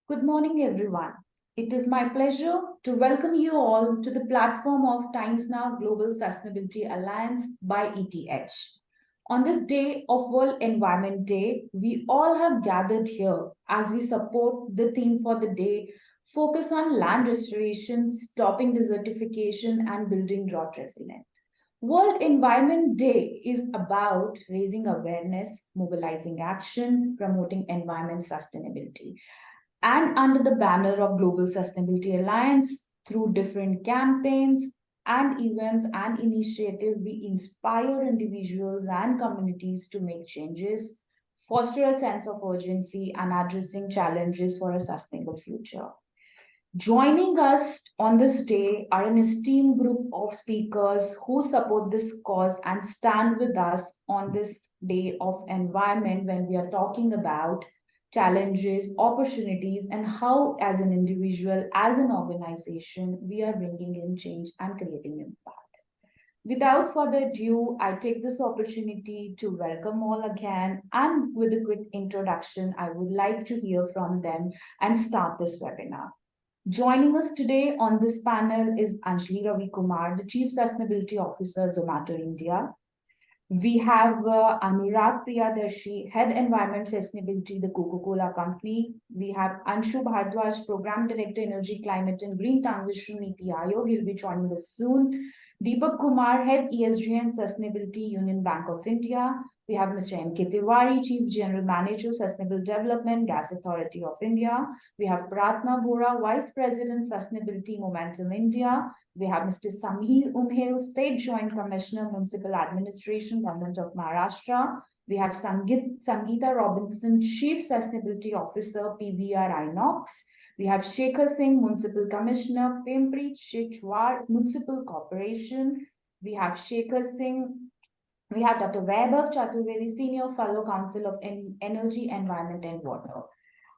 Good morning, everyone. It is my pleasure to welcome you all to the platform of Times Now Global Sustainability Alliance by ETH. On this day of World Environment Day, we all have gathered here as we support the theme for the day focus on land restoration, stopping desertification, and building drought resilience. World Environment Day is about raising awareness, mobilizing action, promoting environment sustainability. And under the banner of Global Sustainability Alliance, through different campaigns and events and initiatives, we inspire individuals and communities to make changes, foster a sense of urgency, and addressing challenges for a sustainable future. Joining us on this day are an esteemed group of speakers who support this cause and stand with us on this day of environment when we are talking about challenges, opportunities, and how, as an individual, as an organization, we are bringing in change and creating impact. Without further ado, I take this opportunity to welcome all again. And with a quick introduction, I would like to hear from them and start this webinar. Joining us today on this panel is Anjali Ravi Kumar, the Chief Sustainability Officer, Zomato India. We have Anurag Priyadarshi, Head Environment Sustainability, the Coca-Cola Company. We have Anshu Bhardwaj, Program Director, Energy, Climate and Green Transition, Niti Aayog. He'll be joining us soon. Deepak Kumar, Head ESG and Sustainability, Union Bank of India. We have Mr. M.K. Tiwari, Chief General Manager, Sustainable Development, Gas Authority of India. We have Pratna Bora, Vice President, Sustainability, Momentum India. We have Mr. Samir Umhel, State Joint Commissioner, Municipal Administration, Government of Maharashtra. We have Sangeeta Robinson, Chief Sustainability Officer, PBR Inox. We have Shekhar Singh, Municipal Commissioner, Pimpri Chichwad Municipal Corporation. We have Shekhar Singh. We have Dr. Vaibhav Chaturvedi, Senior Fellow Council of Energy, Environment and Water.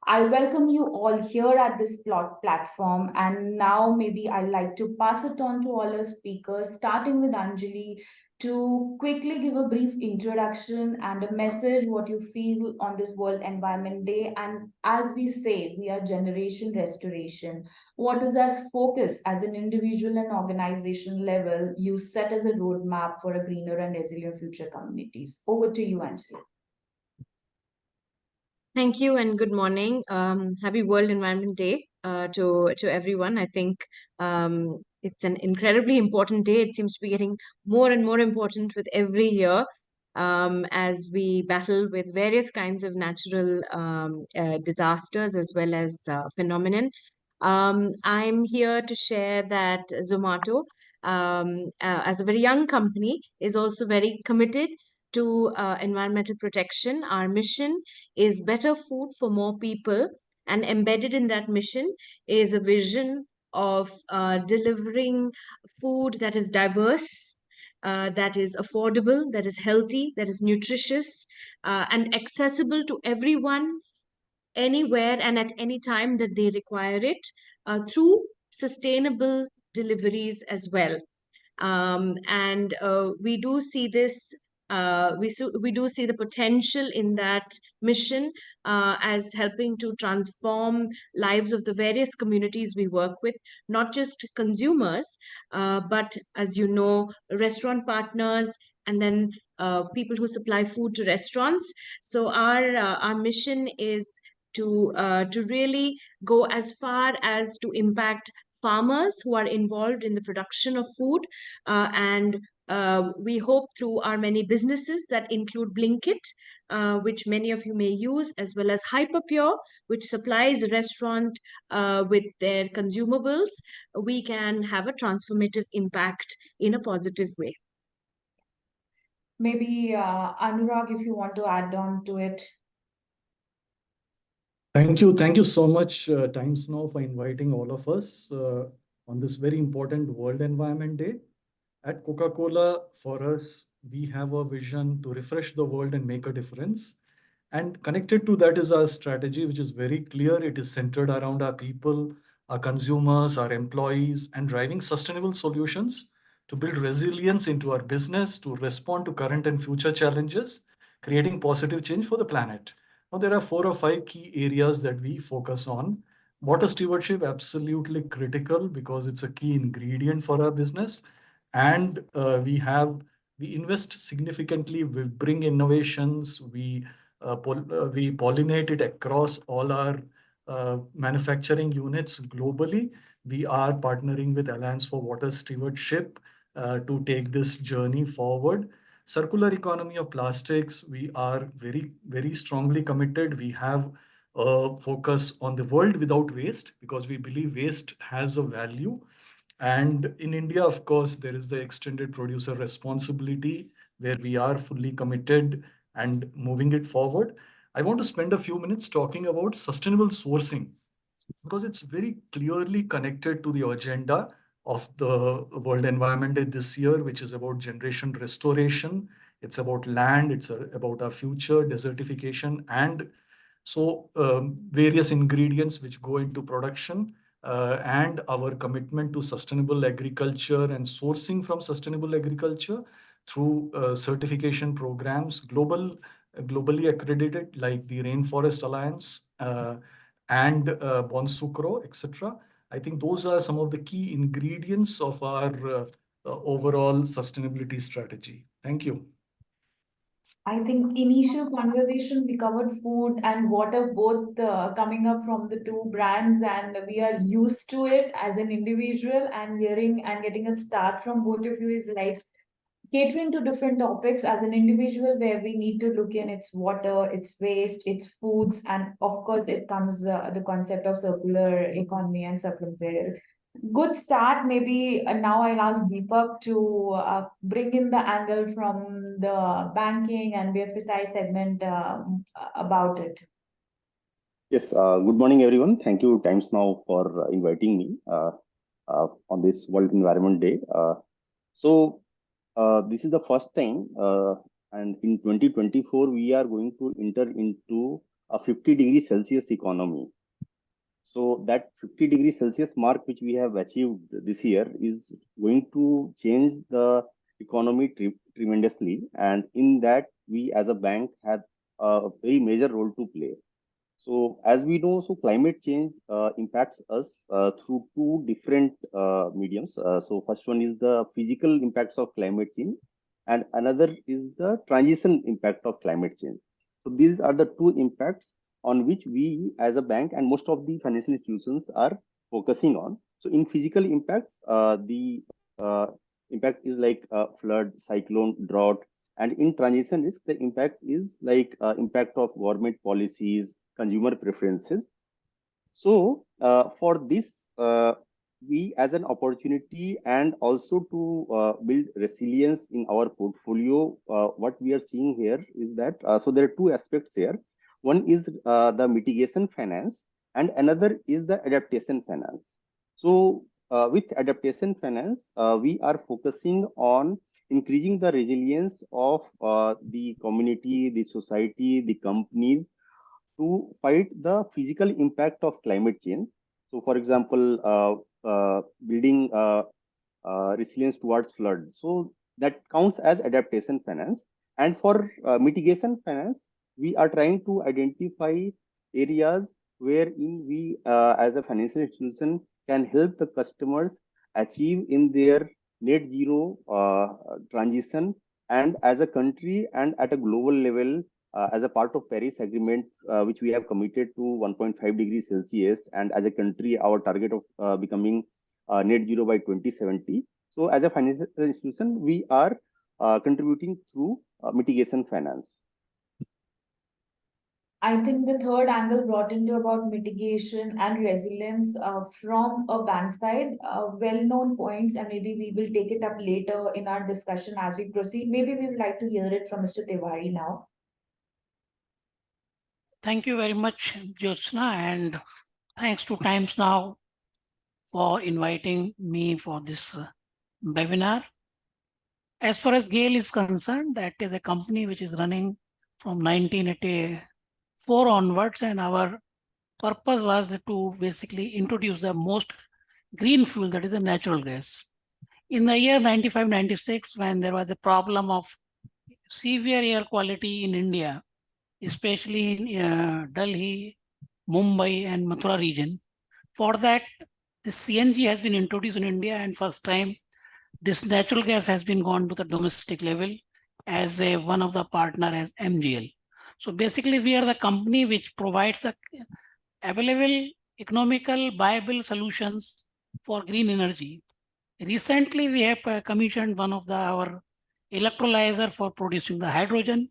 I welcome you all here at this platform. And now maybe I'd like to pass it on to all our speakers, starting with Anjali, to quickly give a brief introduction and a message, what you feel on this World Environment Day. And as we say, we are generation restoration. What is our focus as an individual and organization level you set as a roadmap for a greener and resilient future communities? Over to you, Anjali. Thank you and good morning. Happy World Environment Day to everyone. I think it's an incredibly important day. It seems to be getting more and more important with every year as we battle with various kinds of natural disasters as well as phenomenon. I'm here to share that Zomato, as a very young company, is also very committed to environmental protection. Our mission is better food for more people, and embedded in that mission is a vision of delivering food that is diverse, that is affordable, that is healthy, that is nutritious, and accessible to everyone, anywhere and at any time that they require it, through sustainable deliveries as well. And we do see this we do see the potential in that mission as helping to transform lives of the various communities we work with, not just consumers, but, as you know, restaurant partners, and then people who supply food to restaurants. So our mission is to really go as far as to impact farmers who are involved in the production of food, and we hope through our many businesses that include Blinkit, which many of you may use, as well as Hyperpure, which supplies restaurant with their consumables, we can have a transformative impact in a positive way. Maybe Anurag, if you want to add on to it. Thank you. Thank you so much, Times Now, for inviting all of us on this very important World Environment Day. At Coca-Cola, for us, we have a vision to refresh the world and make a difference. And connected to that is our strategy, which is very clear. It is centered around our people, our consumers, our employees, and driving sustainable solutions to build resilience into our business, to respond to current and future challenges, creating positive change for the planet. Now, there are 4 or 5 key areas that we focus on. Water stewardship, absolutely critical because it's a key ingredient for our business. And we invest significantly, we bring innovations, we pollinate it across all our manufacturing units globally. We are partnering with Alliance for Water Stewardship to take this journey forward. Circular economy of plastics, we are very, very strongly committed. We have focus on the world without waste because we believe waste has a value. And in India, of course, there is the extended producer responsibility where we are fully committed and moving it forward. I want to spend a few minutes talking about sustainable sourcing because it's very clearly connected to the agenda of the World Environment Day this year, which is about generation restoration. It's about land, it's about our future, desertification, and various ingredients which go into production and our commitment to sustainable agriculture and sourcing from sustainable agriculture through certification programs, globally accredited like the Rainforest Alliance and Bonsucro, etc. I think those are some of the key ingredients of our overall sustainability strategy. Thank you. I think initial conversation we covered food and water both coming up from the two brands, and we are used to it as an individual, and hearing and getting a start from both of you is like catering to different topics as an individual where we need to look in its water, its waste, its foods, and of course it comes the concept of circular economy and supplementary. Good start. Maybe now I'll ask Deepak to bring in the angle from the banking and BFSI segment about it. Yes, good morning, everyone. Thank you, Times Now, for inviting me on this World Environment Day. This is the first time, and in 2024, we are going to enter into a 50-degree Celsius economy. So that 50 degrees Celsius mark, which we have achieved this year, is going to change the economy tremendously. And in that, we as a bank have a very major role to play. So as we know, so climate change impacts us through two different mediums. So first one is the physical impacts of climate change, and another is the transition impact of climate change. So these are the two impacts on which we as a bank and most of the financial institutions are focusing on. So in physical impact, the impact is like flood, cyclone, drought. And in transition risk, the impact is like impact of government policies, consumer preferences. So for this, we as an opportunity and also to build resilience in our portfolio, what we are seeing here is that, so there are two aspects here. One is the mitigation finance and another is the adaptation finance. So with adaptation finance, we are focusing on increasing the resilience of the community, the society, the companies to fight the physical impact of climate change. So for example, building resilience towards flood. So that counts as adaptation finance. And for mitigation finance, we are trying to identify areas wherein we as a financial institution can help the customers achieve in their net zero transition, and as a country and at a global level as a part of Paris Agreement, which we have committed to 1.5 degrees Celsius, and as a country, our target of becoming net zero by 2070. So as a financial institution, we are contributing through mitigation finance. I think the third angle brought into about mitigation and resilience from a bank side, well-known points, and maybe we will take it up later in our discussion as we proceed. Maybe we would like to hear it from Mr. Tiwari now. Thank you very much, Jyotsna, and thanks to Times Now for inviting me for this webinar. As far as GAIL is concerned, that is a company which is running from 1984 onwards, and our purpose was to basically introduce the most green fuel, that is the natural gas. In the year 95-96, when there was a problem of severe air quality in India, especially in Delhi, Mumbai and Mathura region, For that, the CNG has been introduced in India, and first time this natural gas has been gone to the domestic level as one of the partner as MGL. So basically, we are the company which provides the available, economical, viable solutions for green energy. Recently, we have commissioned one of our electrolyzer for producing the hydrogen.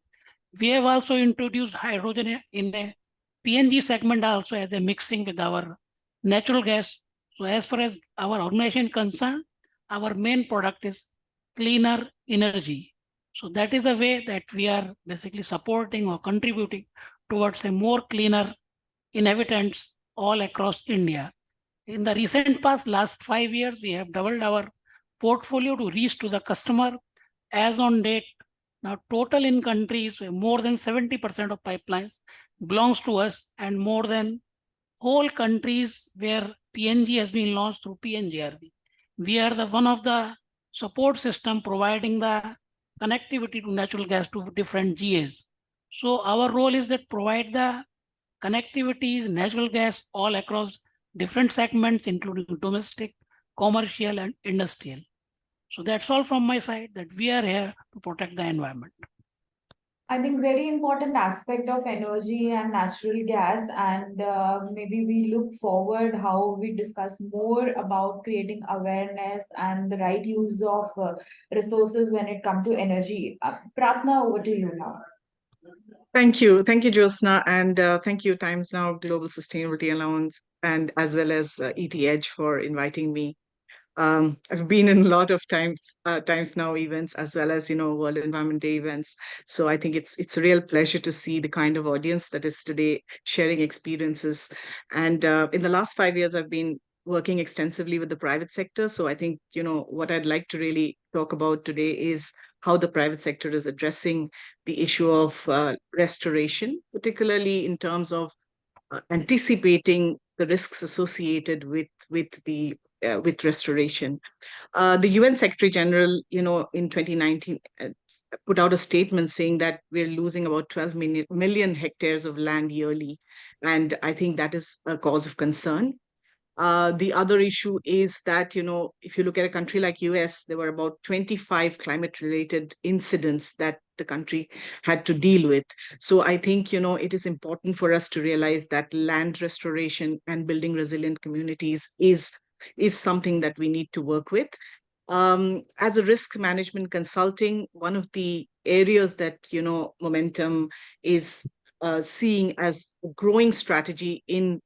We have also introduced hydrogen in a PNG segment also as a mixing with our natural gas. So as far as our organization concerned, our main product is cleaner energy. So that is the way that we are basically supporting or contributing towards a more cleaner inhabitants all across India. In the recent past, last 5 years, we have doubled our portfolio to reach to the customer. As on date, now total in countries, more than 70% of pipelines belongs to us, and more than whole countries where PNG has been launched through PNGRB. We are the one of the support system providing the connectivity to natural gas to different GAs. So our role is that provide the connectivities, natural gas all across different segments, including domestic, commercial, and industrial. So that's all from my side, that we are here to protect the environment. I think very important aspect of energy and natural gas, and maybe we look forward how we discuss more about creating awareness and the right use of resources when it comes to energy. Pratna, over to you now. Thank you. Thank you, Jyotsna. And thank you, Times Now Global Sustainability Alliance, and as well as ET Edge for inviting me. I've been in a lot of Times Now events as well as World Environment Day events. So I think it's a real pleasure to see the kind of audience that is today sharing experiences. And in the last 5 years, I've been working extensively with the private sector. So I think what I'd like to really talk about today is how the private sector is addressing the issue of restoration, particularly in terms of anticipating the risks associated with restoration. The UN Secretary General, in 2019, put out a statement saying that we're losing about 12 million hectares of land yearly, and I think that is a cause of concern. The other issue is that, if you look at a country like US, there were about 25 climate-related incidents that the country had to deal with. So I think, it is important for us to realize that land restoration and building resilient communities is something that we need to work with. As a risk management consulting, one of the areas that, Momentum is seeing as a growing strategy in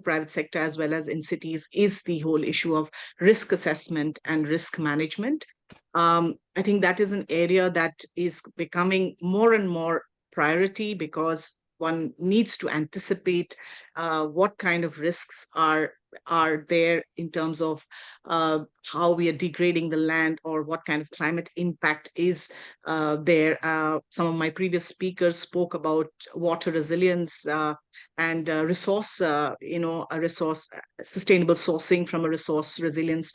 private sector as well as in cities is the whole issue of risk assessment and risk management. I think that is an area that is becoming more and more priority because one needs to anticipate what kind of risks are there in terms of how we are degrading the land or what kind of climate impact is there. Some of my previous speakers spoke about water resilience and resource, a resource sustainable sourcing from a resource resilience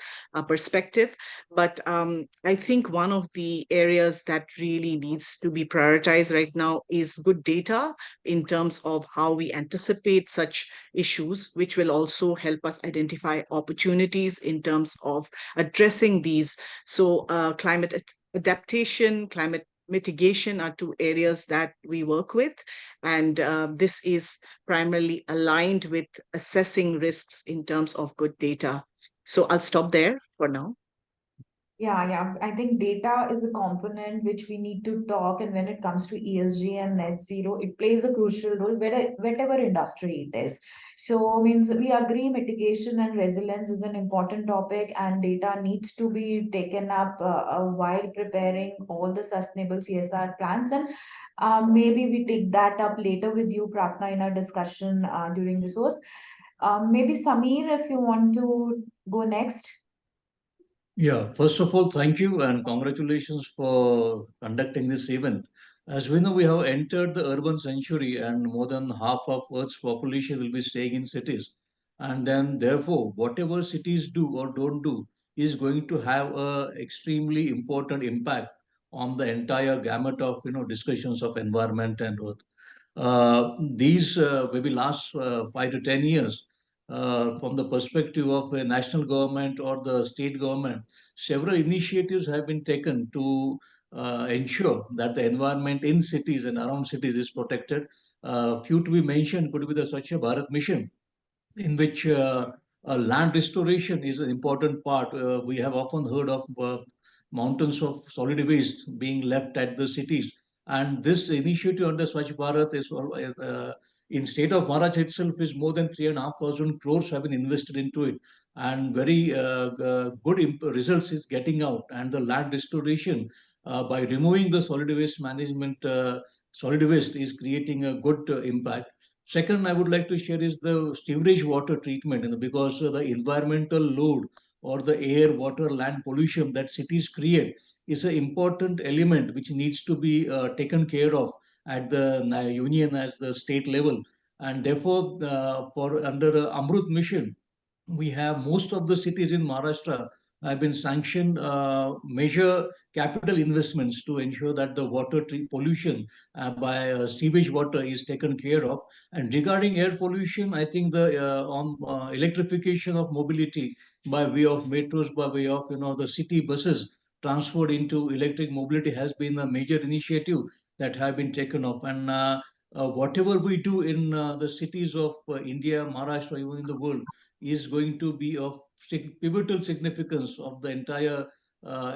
perspective. But I think one of the areas that really needs to be prioritized right now is good data in terms of how we anticipate such issues, which will also help us identify opportunities in terms of addressing these. So climate adaptation, climate mitigation are two areas that we work with. And this is primarily aligned with assessing risks in terms of good data. So I'll stop there for now. Yeah. I think data is a component which we need to talk, and when it comes to ESG and net zero, it plays a crucial role whatever industry it is. So means we agree mitigation and resilience is an important topic, and data needs to be taken up while preparing all the sustainable CSR plans. And maybe we take that up later with you, Pratna, in our discussion during resource. Maybe Samir, if you want to go next. Yeah, first of all, thank you and congratulations for conducting this event. As we know, we have entered the urban century and more than half of Earth's population will be staying in cities. And then, therefore, whatever cities do or don't do is going to have a extremely important impact on the entire gamut of discussions of environment and Earth. These maybe last 5 to 10 years, from the perspective of a national government or the state government, several initiatives have been taken to ensure that the environment in cities and around cities is protected. Few to be mentioned could be the Swachh Bharat mission, in which land restoration is an important part. We have often heard of mountains of solid waste being left at the cities. And this initiative under Swachh Bharat is in state of Maharashtra itself is more than 3,500 crores have been invested into it. And very good results is getting out. And the land restoration by removing the solid waste management, solid waste is creating a good impact. Second, I would like to share is the sewage water treatment, because the environmental load or the air, water, land pollution that cities create is an important element which needs to be taken care of at the union as the state level. And therefore, for under Amrut mission, we have most of the cities in Maharashtra have been sanctioned major capital investments to ensure that the water pollution by sewage water is taken care of. And regarding air pollution, I think the on electrification of mobility by way of metros, by way of the city buses transferred into electric mobility has been a major initiative that have been taken up. And whatever we do in the cities of India, Maharashtra, even in the world, is going to be of pivotal significance of the entire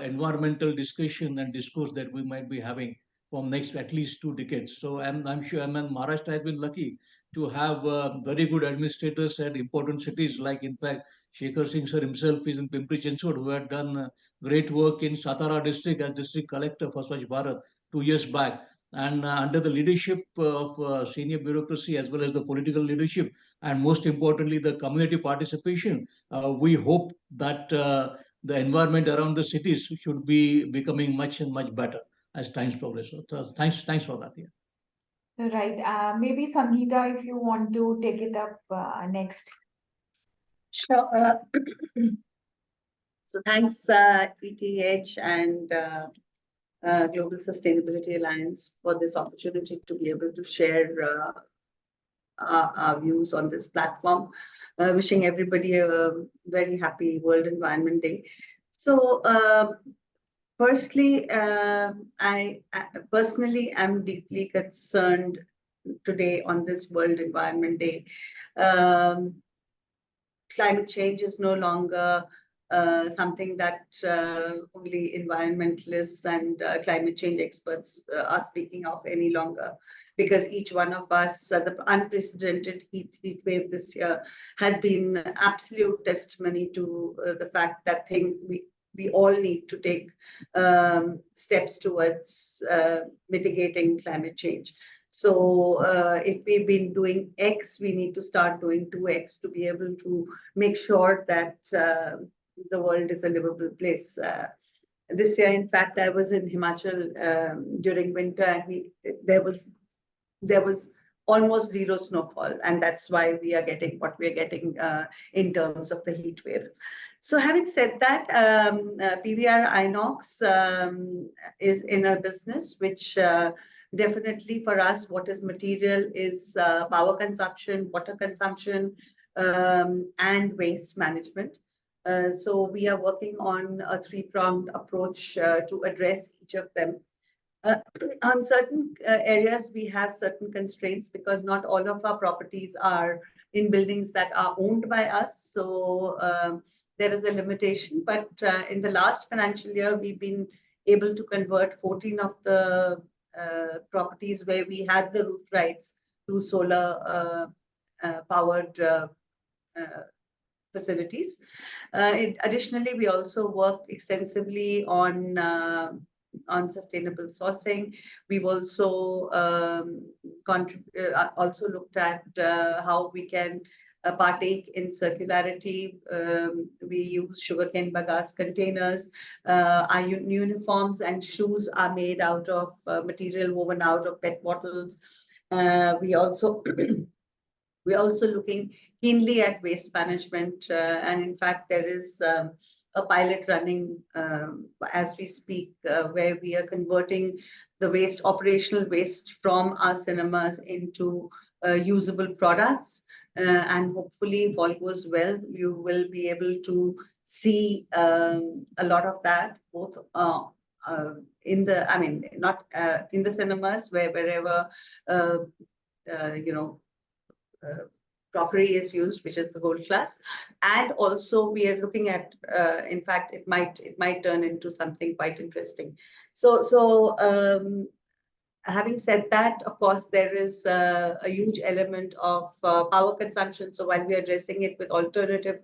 environmental discussion and discourse that we might be having from next at least 2 decades. So I'm sure, Maharashtra has been lucky to have very good administrators at important cities. Like, in fact, Shekhar Singh sir himself is in Pimpri Chinchwad, who had done great work in Satara district as district collector for Swachh Bharat 2 years back. And under the leadership of senior bureaucracy as well as the political leadership, and most importantly, the community participation, we hope that the environment around the cities should be becoming much and much better as times progress. So thanks for that. Yeah. Right. Maybe Sangeeta, if you want to take it up next. Sure. So thanks, ETH and Global Sustainability Alliance for this opportunity to be able to share our views on this platform. Wishing everybody a very happy World Environment Day. So firstly, I personally am deeply concerned today on this World Environment Day. Climate change is no longer something that only environmentalists and climate change experts are speaking of any longer, because each one of us, the unprecedented heat wave this year has been absolute testimony to the fact that we all need to take steps towards mitigating climate change. So if we've been doing X, we need to start doing 2X to be able to make sure that the world is a livable place. This year, in fact, I was in Himachal during winter, and there was almost zero snowfall, and that's why we are getting what we are getting in terms of the heat wave. So having said that, PVR Inox is in a business which definitely for us, what is material is power consumption, water consumption, and waste management. So we are working on a three-pronged approach to address each of them. On certain areas, we have certain constraints because not all of our properties are in buildings that are owned by us. So there is a limitation. But in the last financial year, we've been able to convert 14 of the properties where we had the roof rights to solar powered facilities. Additionally, we also work extensively on sustainable sourcing. We've also also looked at how we can partake in circularity. We use sugarcane bagasse containers. Our uniforms and shoes are made out of material woven out of PET bottles. We're also looking keenly at waste management. And in fact, there is a pilot running as we speak, where we are converting the operational waste from our cinemas into usable products. And hopefully, if all goes well, you will be able to see a lot of that, both in the, I mean, not in the cinemas, wherever, you know, crockery is used, which is the gold class. And also we are looking at, in fact, it might turn into something quite interesting. So having said that, of course, there is a huge element of power consumption. So while we are addressing it with alternative,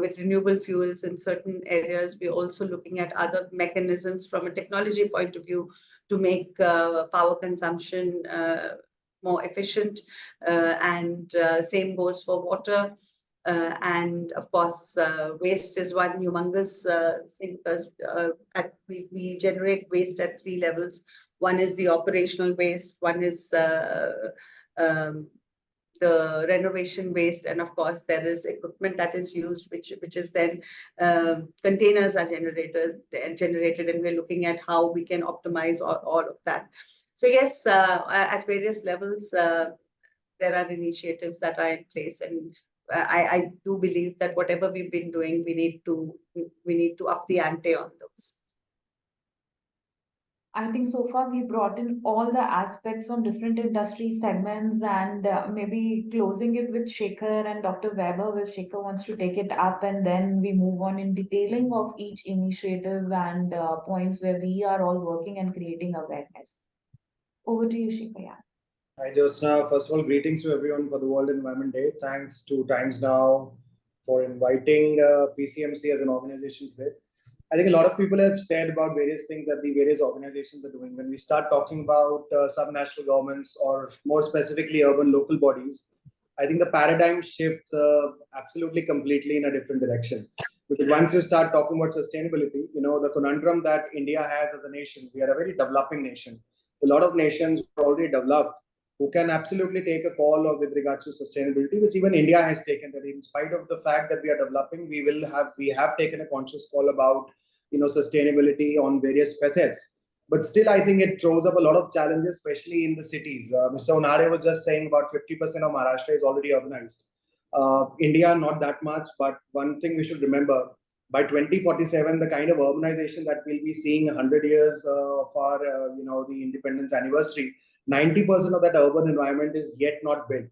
with renewable fuels in certain areas, we're also looking at other mechanisms from a technology point of view to make power consumption more efficient. And same goes for water. And of course, waste is one humongous thing, because we generate waste at 3 levels. One is the operational waste, one is the renovation waste, and of course there is equipment that is used, which is then containers are generated, and we're looking at how we can optimize all of that. So yes, at various levels, there are initiatives that are in place, and I do believe that whatever we've been doing, we need to up the ante on those. I think so far we brought in all the aspects from different industry segments, and maybe closing it with Shekhar and Dr. Weber, if Shekhar wants to take it up, and then we move on in detailing of each initiative and points where we are all working and creating awareness. Over to you, Shekhar. Yeah. Hi, Jyotsna. First of all, greetings to everyone for the World Environment Day. Thanks to Times Now for inviting PCMC as an organization today. I think a lot of people have said about various things that the various organizations are doing. When we start talking about subnational governments, or more specifically urban local bodies, I think the paradigm shifts absolutely completely in a different direction. Because once you start talking about sustainability, you know, the conundrum that India has as a nation, we are a very developing nation. A lot of nations are already developed who can absolutely take a call with regards to sustainability, which even India has taken, that in spite of the fact that we are developing, we have taken a conscious call about, you know, sustainability on various facets. But still, I think it throws up a lot of challenges, especially in the cities. Mr. Unare was just saying about 50% of Maharashtra is already urbanized. India, not that much, but one thing we should remember, by 2047, the kind of urbanization that we'll be seeing 100 years of our, you know, the independence anniversary, 90% of that urban environment is yet not built.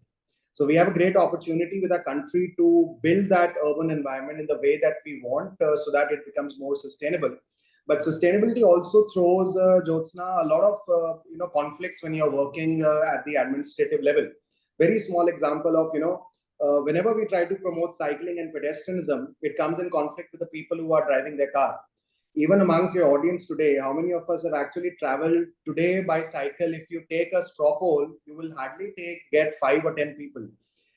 So we have a great opportunity with our country to build that urban environment in the way that we want, so that it becomes more sustainable. But sustainability also throws, Jyotsna, a lot of you know, conflicts when you're working at the administrative level. Very small example of, you know, whenever we try to promote cycling and pedestrianism, it comes in conflict with the people who are driving their car. Even amongst your audience today, how many of us have actually traveled today by cycle? If you take a straw poll, you will hardly get 5 or 10 people.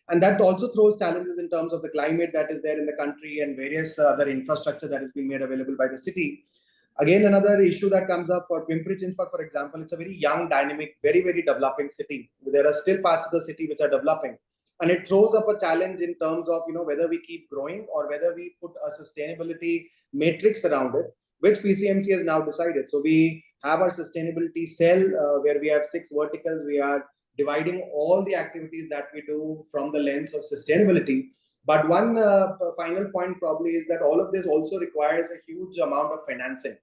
And that also throws challenges in terms of the climate that is there in the country and various other infrastructure that is being made available by the city. Again, another issue that comes up for Pimpri-Chinchwad, for example, it's a very young, dynamic, very, very developing city. There are still parts of the city which are developing. And it throws up a challenge in terms of, you know, whether we keep growing or whether we put a sustainability matrix around it, which PCMC has now decided. So we have our sustainability cell where we have 6 verticals. We are dividing all the activities that we do from the lens of sustainability. But one final point probably is that all of this also requires a huge amount of financing.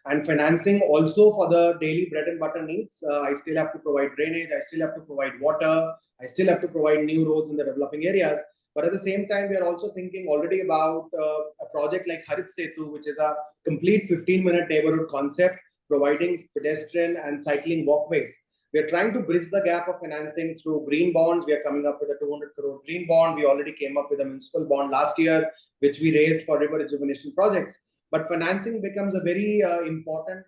And financing also for the daily bread and butter needs. I still have to provide drainage. I still have to provide water. I still have to provide new roads in the developing areas. But at the same time, we are also thinking already about a project like Harit Setu, which is a complete 15-minute neighborhood concept, providing pedestrian and cycling walkways. We are trying to bridge the gap of financing through green bonds. We are coming up with a 200 crore green bond. We already came up with a municipal bond last year, which we raised for river rejuvenation projects. But financing becomes a very important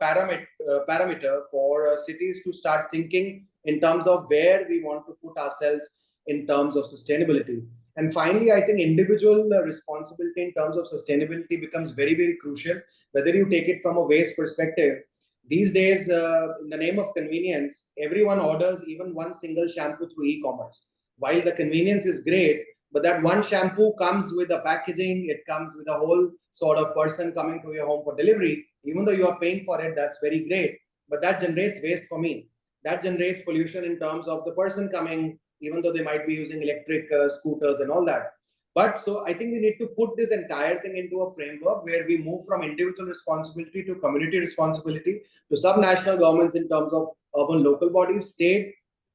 parameter for cities to start thinking in terms of where we want to put ourselves in terms of sustainability. And finally, I think individual responsibility in terms of sustainability becomes very, very crucial. Whether you take it from a waste perspective, these days, in the name of convenience, everyone orders even one single shampoo through e-commerce. While the convenience is great, but that one shampoo comes with a packaging, it comes with a whole sort of person coming to your home for delivery. Even though you are paying for it, that's very great. But that generates waste for me. that generates pollution in terms of the person coming, even though they might be using electric scooters and all that. But so I think we need to put this entire thing into a framework where we move from individual responsibility to community responsibility to sub-national governments in terms of urban local bodies, state,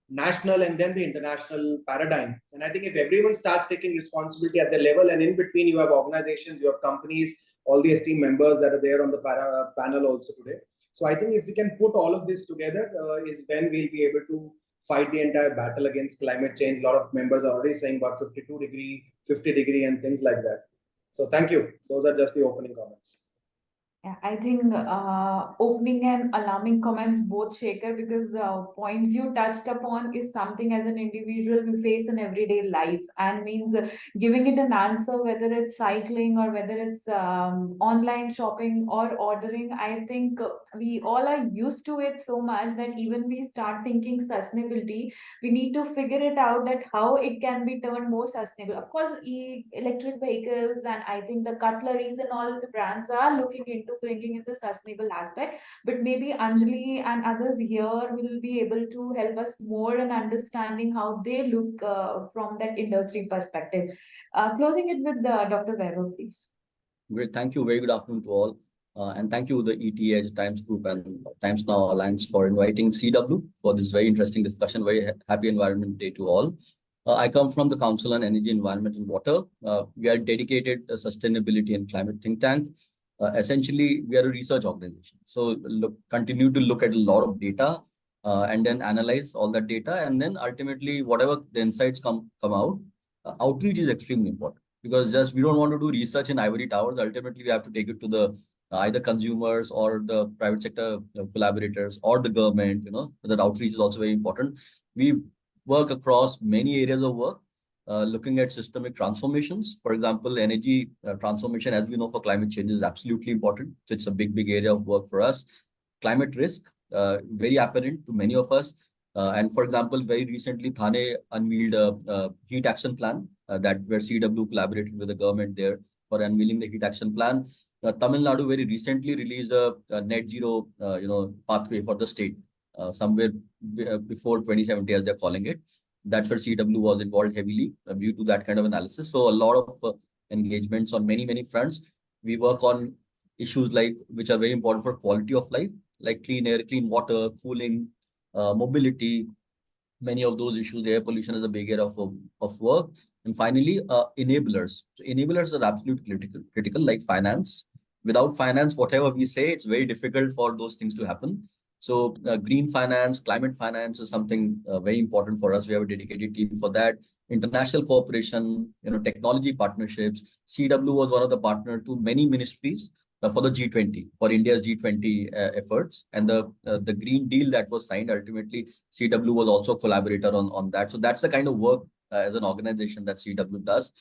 national, and then the international paradigm. And I think if everyone starts taking responsibility at the level, and in between you have organizations, you have companies, all the esteemed members that are there on the panel also today. So I think if we can put all of this together is when we'll be able to fight the entire battle against climate change. A lot of members are already saying about 52-degree, 50-degree and things like that. So thank you. Those are just the opening comments. Yeah, I think opening and alarming comments both, Shekhar, because points you touched upon is something as an individual we face in everyday life, and means giving it an answer, whether it's cycling or whether it's online shopping or ordering. I think we all are used to it so much that even we start thinking sustainability, we need to figure it out that how it can be turned more sustainable. Of course, electric vehicles and I think the cutleries and all the brands are looking into bringing in the sustainable aspect, but maybe Anjali and others here will be able to help us more in understanding how they look from that industry perspective. Closing it with Dr. Vaibhav, please. Great, thank you. Very good afternoon to all. And thank you, the ETH Times Group and Times Now Alliance, for inviting CW for this very interesting discussion. Very happy Environment Day to all. I come from the Council on Energy, Environment and Water. We are dedicated sustainability and climate think tank. Essentially, we are a research organization. So continue to look at a lot of data and then analyze all that data. And then ultimately, whatever the insights come out, outreach is extremely important. Because just we don't want to do research in ivory towers. Ultimately, we have to take it to the either consumers or the private sector collaborators or the government. So that outreach is also very important. We work across many areas of work, looking at systemic transformations. For example, energy transformation, as we know, for climate change is absolutely important. So it's a big area of work for us. Climate risk, very apparent to many of us. And for example, very recently, Thane unveiled a heat action plan that where CW collaborated with the government there for unveiling the heat action plan. Tamil Nadu very recently released a net zero, pathway for the state, somewhere before 2070, as they're calling it. That's where CW was involved heavily due to that kind of analysis. So a lot of engagements on many fronts. We work on issues which are very important for quality of life, like clean air, clean water, cooling, mobility, many of those issues. Air pollution is a big area of work. And finally, enablers. So enablers are absolutely critical, like finance. Without finance, whatever we say, it's very difficult for those things to happen. So green finance, climate finance is something very important for us. We have a dedicated team for that. International cooperation, technology partnerships. CW was one of the partners to many ministries for the G20, for India's G20 efforts. And the Green Deal that was signed, ultimately, CW was also a collaborator on that. So that's the kind of work as an organization that CW does.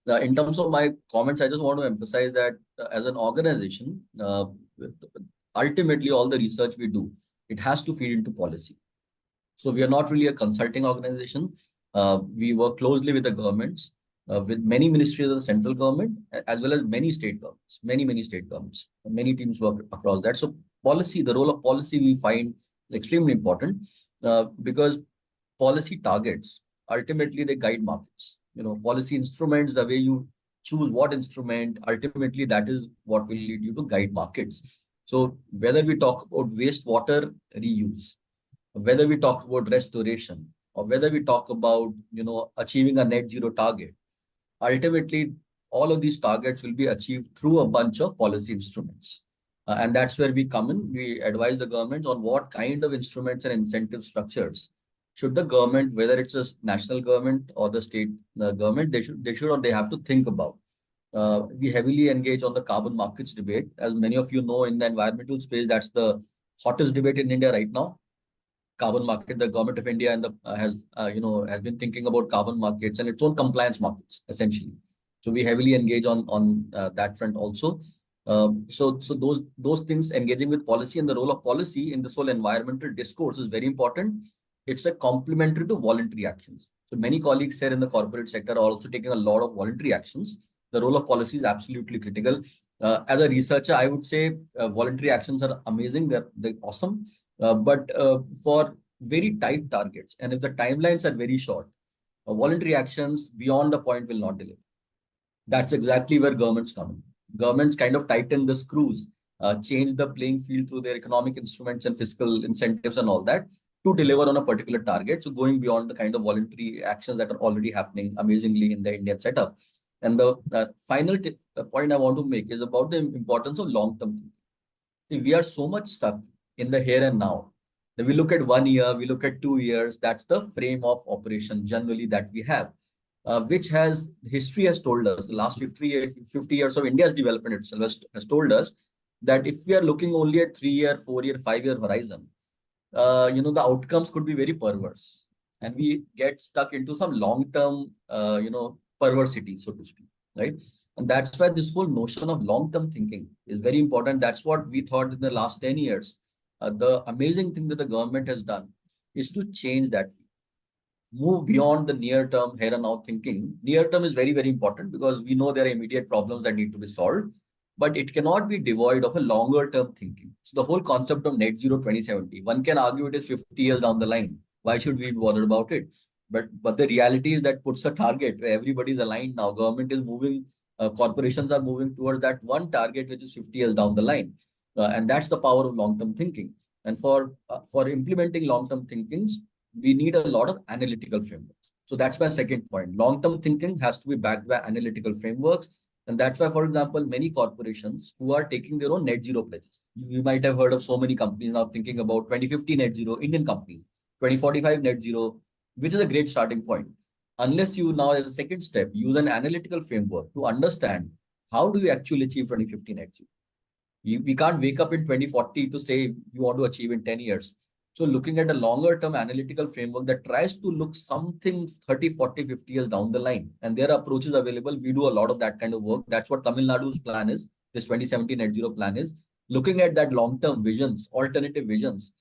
In terms of my comments, I just want to emphasize that as an organization, ultimately, all the research we do, it has to feed into policy. So we are not really a consulting organization. We work closely with the governments, with many ministries of the central government, as well as many state governments, many state governments. Many teams work across that. So policy, the role of policy we find extremely important because policy targets, ultimately they guide markets. Policy instruments, the way you choose what instrument, ultimately that is what will lead you to guide markets. So whether we talk about wastewater reuse, whether we talk about restoration, or whether we talk about, achieving a net zero target, ultimately, all of these targets will be achieved through a bunch of policy instruments. And that's where we come in. We advise the government on what kind of instruments and incentive structures should the government, whether it's a national government or the state government, they have to think about. We heavily engage on the carbon markets debate. As many of you know, in the environmental space, that's the hottest debate in India right now. Carbon market, the government of India and has been thinking about carbon markets and its own compliance markets, essentially. So we heavily engage on that front also. So those things, engaging with policy and the role of policy in this whole environmental discourse is very important. It's a complementary to voluntary actions. So many colleagues here in the corporate sector are also taking a lot of voluntary actions. The role of policy is absolutely critical. As a researcher, I would say voluntary actions are amazing. They're awesome. But for very tight targets. And if the timelines are very short, voluntary actions beyond the point will not deliver. That's exactly where governments come in. Governments kind of tighten the screws, change the playing field through their economic instruments and fiscal incentives and all that to deliver on a particular target. So going beyond the kind of voluntary actions that are already happening amazingly in the Indian setup. And the final point I want to make is about the importance of long-term thinking. See, we are so much stuck in the here and now. We look at 1 year, we look at 2 years. That's the frame of operation generally that we have, which has history has told us, the last 50 years of India's development itself has told us that if we are looking only at 3-year, 4-year, 5-year horizon, the outcomes could be very perverse, and we get stuck into some long-term, perversity, so to speak, right? And that's why this whole notion of long-term thinking is very important. That's what we thought in the last 10 years. The amazing thing that the government has done is to change that, move beyond the near-term here and now thinking. Near-term is very, very important because we know there are immediate problems that need to be solved, but it cannot be devoid of a longer-term thinking. So the whole concept of net zero 2070, one can argue it is 50 years down the line. Why should we bother about it? But the reality is that puts a target where everybody's aligned now. Government is moving, corporations are moving towards that one target, which is 50 years down the line. And that's the power of long-term thinking. And for implementing long-term thinkings, we need a lot of analytical frameworks. So that's my second point. Long-term thinking has to be backed by analytical frameworks. And that's why, for example, many corporations who are taking their own net zero pledges. You might have heard of so many companies now thinking about 2050 net zero, Indian companies, 2045 net zero, which is a great starting point. Unless you now, as a second step, use an analytical framework to understand how do you actually achieve 2050 net zero. We can't wake up in 2040 to say we want to achieve in 10 years. So looking at a longer term analytical framework that tries to look something 30, 40, 50 years down the line, and there are approaches available. We do a lot of that kind of work. That's what Tamil Nadu's plan is. This 2070 net zero plan is looking at that long-term visions, alternative visions,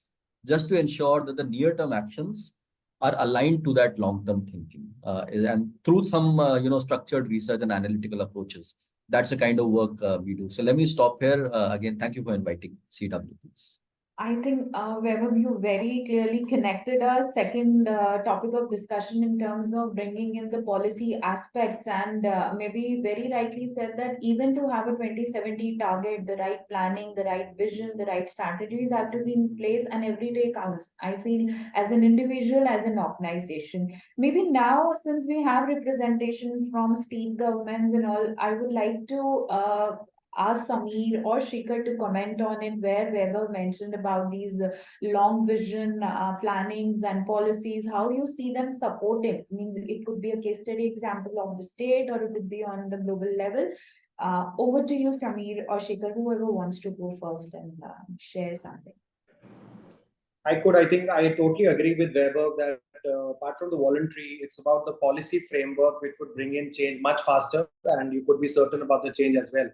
just to ensure that the near-term actions are aligned to that long-term thinking, and through some structured research and analytical approaches. That's the kind of work we do. So let me stop here. Again, thank you for inviting CW, please. I think, Vaibhav, you very clearly connected our second topic of discussion in terms of bringing in the policy aspects, and maybe very rightly said that even to have a 2070 target, the right planning, the right vision, the right strategies have to be in place, and every day counts. I feel as an individual, as an organization. Maybe now, since we have representation from state governments and all, I would like to ask Samir or Shikhar to comment on it, where Vaibhav mentioned about these long vision plannings and policies, how you see them supporting. Means it could be a case study example of the state, or it could be on the global level. Over to you, Samir or Shikhar, whoever wants to go first and share something. I think I totally agree with Vaibhav that apart from the voluntary, it's about the policy framework which would bring in change much faster, and you could be certain about the change as well.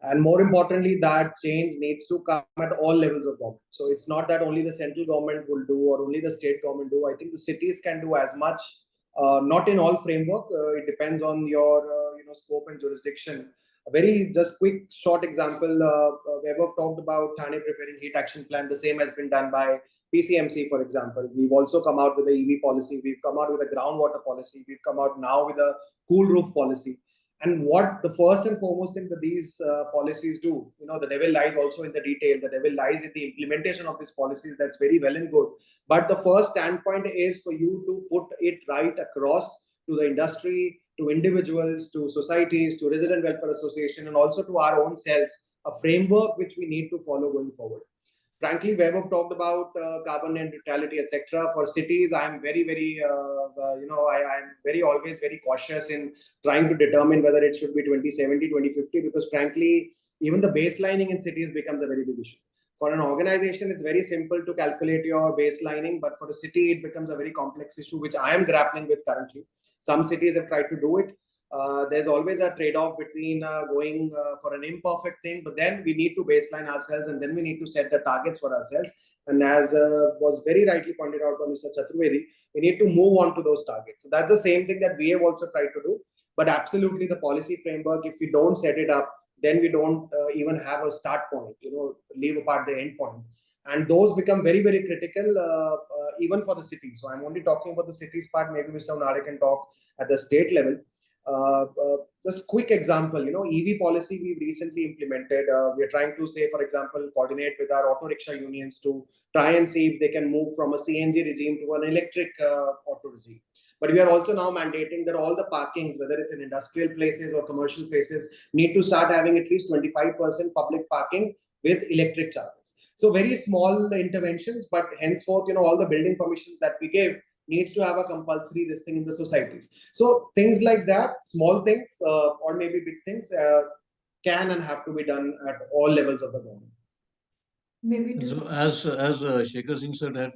And more importantly, that change needs to come at all levels of government. So it's not that only the central government will do or only the state government do. I think the cities can do as much, not in all framework. It depends on your scope and jurisdiction. A very just quick short example, Vaibhav talked about Thane preparing heat action plan. The same has been done by PCMC, for example. We've also come out with the EV policy. We've come out with a groundwater policy. We've come out now with a cool roof policy. And what the first and foremost thing that these policies do, the devil lies also in the detail. The devil lies in the implementation of these policies. That's very well and good. But the first standpoint is for you to put it right across to the industry, to individuals, to societies, to resident welfare association, and also to our own selves, a framework which we need to follow going forward. Frankly, Vaibhav talked about carbon neutrality, etc. For cities, I'm very, very, I'm very always very cautious in trying to determine whether it should be 2070, 2050, because frankly, even the baselining in cities becomes a very big issue. For an organization, it's very simple to calculate your baselining, but for a city, it becomes a very complex issue, which I am grappling with currently. Some cities have tried to do it. There's always a trade-off between going for an imperfect thing, but then we need to baseline ourselves, and then we need to set the targets for ourselves. And as was very rightly pointed out by Mr. Chaturvedi, we need to move on to those targets. So that's the same thing that we have also tried to do. But absolutely, the policy framework, if we don't set it up, then we don't even have a start point, leave apart the end point. And those become very, very critical even for the cities. So I'm only talking about the cities part. Maybe Mr. Unare can talk at the state level. Just quick example, EV policy we've recently implemented. We are trying to say, for example, coordinate with our auto rickshaw unions to try and see if they can move from a CNG regime to an electric auto regime. But we are also now mandating that all the parkings, whether it's in industrial places or commercial places, need to start having at least 25% public parking with electric chargers. So very small interventions, but henceforth, all the building permissions that we give needs to have a compulsory this thing in the societies. So things like that, small things or maybe big things can and have to be done at all levels of the government. Maybe So as Shekhar Singh sir had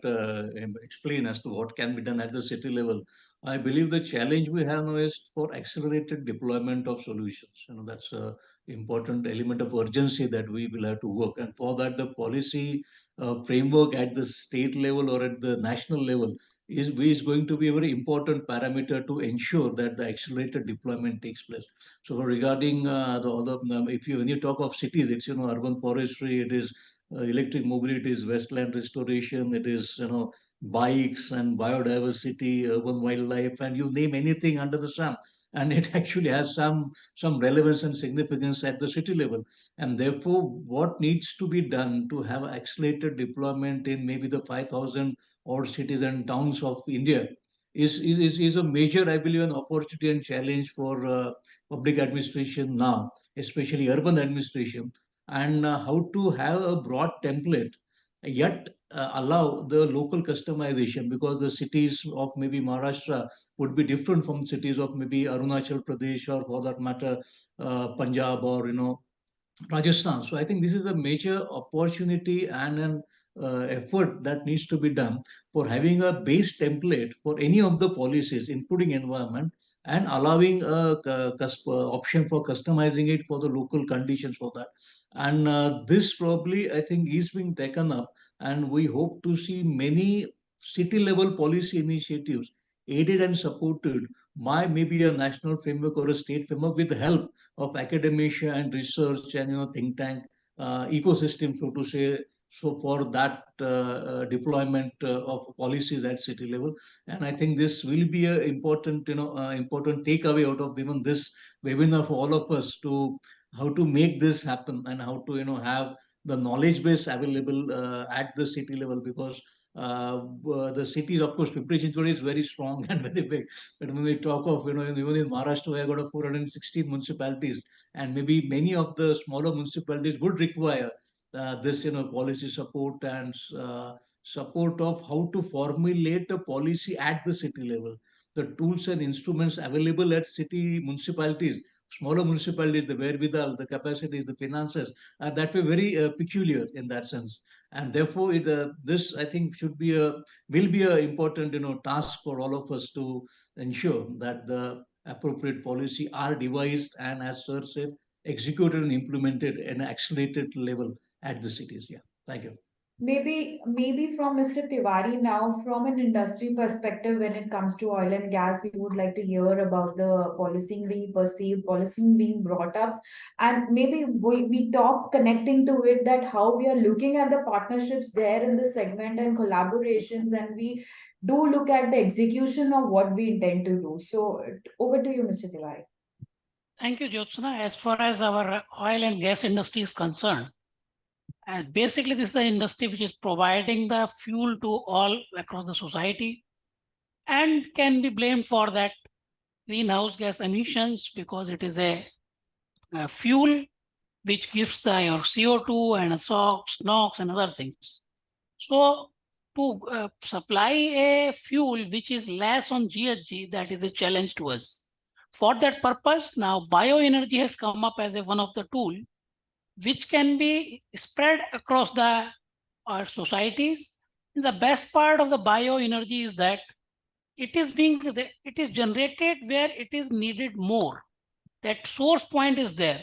explained as to what can be done at the city level, I believe the challenge we have now is for accelerated deployment of solutions. That's a important element of urgency that we will have to work. And for that, the policy framework at the state level or at the national level is going to be a very important parameter to ensure that the accelerated deployment takes place. So regarding when you talk of cities, it's urban forestry, it is electric mobility, is wasteland restoration, it is bikes and biodiversity, urban wildlife, and you name anything under the sun, and it actually has some relevance and significance at the city level. And therefore, what needs to be done to have accelerated deployment in maybe the 5,000 odd cities and towns of India is a major, I believe, an opportunity and challenge for public administration now, especially urban administration, and how to have a broad template, yet allow the local customization, because the cities of maybe Maharashtra would be different from cities of maybe Arunachal Pradesh, or for that matter, Punjab, or Rajasthan. So I think this is a major opportunity and an effort that needs to be done for having a base template for any of the policies, including environment, and allowing option for customizing it for the local conditions for that. And this probably, I think, is being taken up, and we hope to see many city level policy initiatives aided and supported by maybe a national framework or a state framework, with the help of academia and research and think tank ecosystem, so to say, so for that deployment of policies at city level. And I think this will be an important important takeaway out of even this webinar for all of us, to how to make this happen and how to have the knowledge base available at the city level, because the cities, of course, preparation today is very strong and very big. But when we talk of, even in Maharashtra, we have got 460 municipalities, and maybe many of the smaller municipalities would require this, policy support and support of how to formulate a policy at the city level. The tools and instruments available at city municipalities, smaller municipalities, the wherewithal, the capacities, the finances, that were very peculiar in that sense. And therefore, this, I think, will be a important task for all of us to ensure that the appropriate policy are devised and, as sir said, executed and implemented at an accelerated level at the cities. Yeah, thank you. Maybe from Mr. Tiwari now, from an industry perspective, when it comes to oil and gas, we would like to hear about the policing being perceived, policing being brought up, and maybe we talk connecting to it, that how we are looking at the partnerships there in the segment and collaborations, and we do look at the execution of what we intend to do. So over to you, Mr. Tiwari. Thank you, Jyotsna. As far as our oil and gas industry is concerned, and basically, this is an industry which is providing the fuel to all across the society, and can be blamed for that greenhouse gas emissions, because it is a fuel which gives the your CO2 and SOx, NOx, and other things. So to supply a fuel which is less on GHG, that is a challenge to us. For that purpose, now bioenergy has come up as one of the tools which can be spread across the societies. And the best part of the bioenergy is that it is generated where it is needed more. That source point is there.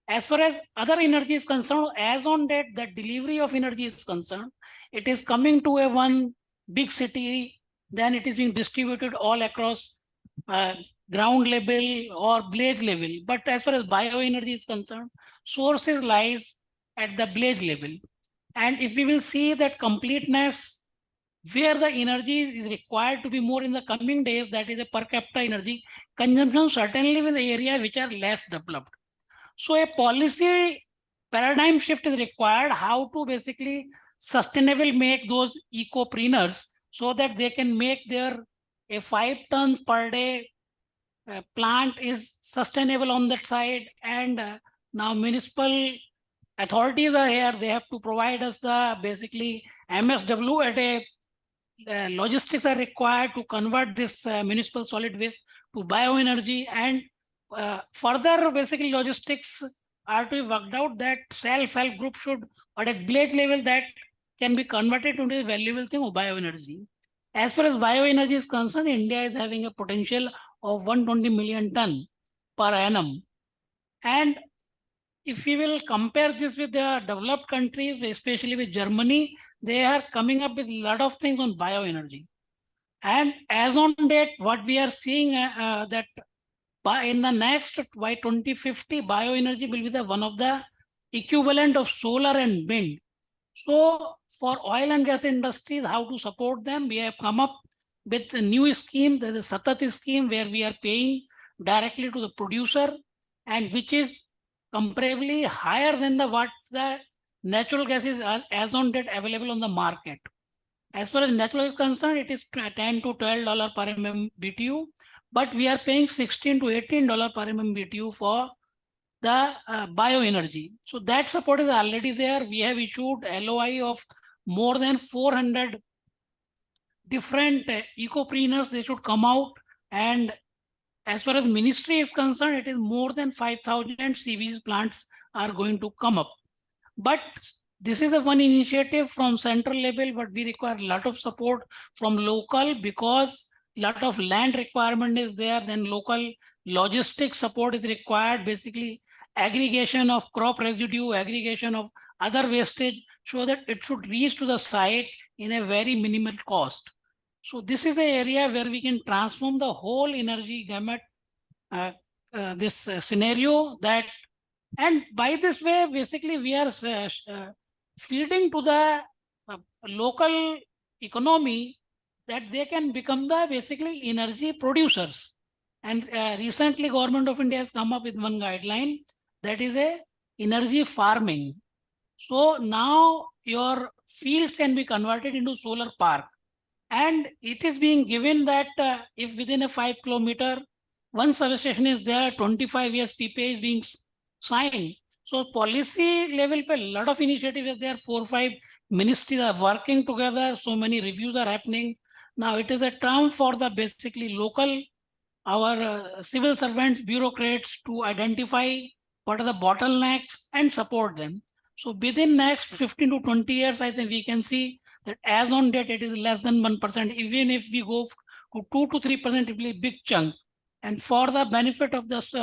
As far as other energy is concerned, as on that delivery of energy is concerned, it is coming to a one big city, then it is being distributed all across ground level or village level. But as far as bioenergy is concerned, sources lies at the village level. And if we will see that completeness, where the energy is required to be more in the coming days, that is a per capita energy consumption, certainly in the area which are less developed. So a policy paradigm shift is required, how to basically sustainable make those ecopreneurs so that they can make their a 5 tons per day plant is sustainable on that side. And now municipal authorities are here, they have to provide us the basically MSW at a logistics are required to convert this municipal solid waste to bioenergy, and further basically logistics are to be worked out that self-help group should at a village level that can be converted into a valuable thing of bioenergy. As far as bioenergy is concerned, India is having a potential of 120 million ton per annum. And if we will compare this with the developed countries, especially with Germany, they are coming up with a lot of things on bioenergy. And as on date, what we are seeing that in the next, by 2050, bioenergy will be the one of the equivalent of solar and wind. So for oil and gas industries, how to support them, we have come up with a new scheme, the Satat scheme, where we are paying directly to the producer, and which is comparably higher than what the natural gas is as on date available on the market. As far as natural gas is concerned, it is $10 to $12 per MMBTU, but we are paying $16 to $18 per MMBTU for the bioenergy. So that support is already there. We have issued LOI of more than 400 different ecopreneurs. They should come out. And as far as ministry is concerned, it is more than 5,000 CBG plants are going to come up. But this is a one initiative from central level, but we require a lot of support from local, because a lot of land requirement is there. Then local logistic support is required, basically aggregation of crop residue, aggregation of other wastage, so that it should reach to the site in a very minimal cost. So this is the area where we can transform the whole energy gamut, this scenario that, and by this way, basically we are feeding to the local economy that they can become the basically energy producers. And recently government of India has come up with one guideline, that is a energy farming. So now your fields can be converted into solar park. And it is being given that if within a 5 kilometer, one substation is there, 25 years PPA is being signed. So policy level, a lot of initiatives are there, 4 or 5 ministries are working together, so many reviews are happening. Now it is a term for the basically local, our civil servants, bureaucrats to identify what are the bottlenecks and support them. So within next 15 to 20 years, I think we can see that as on date, it is less than 1%. Even if we go to 2 to 3%, it will be a big chunk. And for the benefit of this,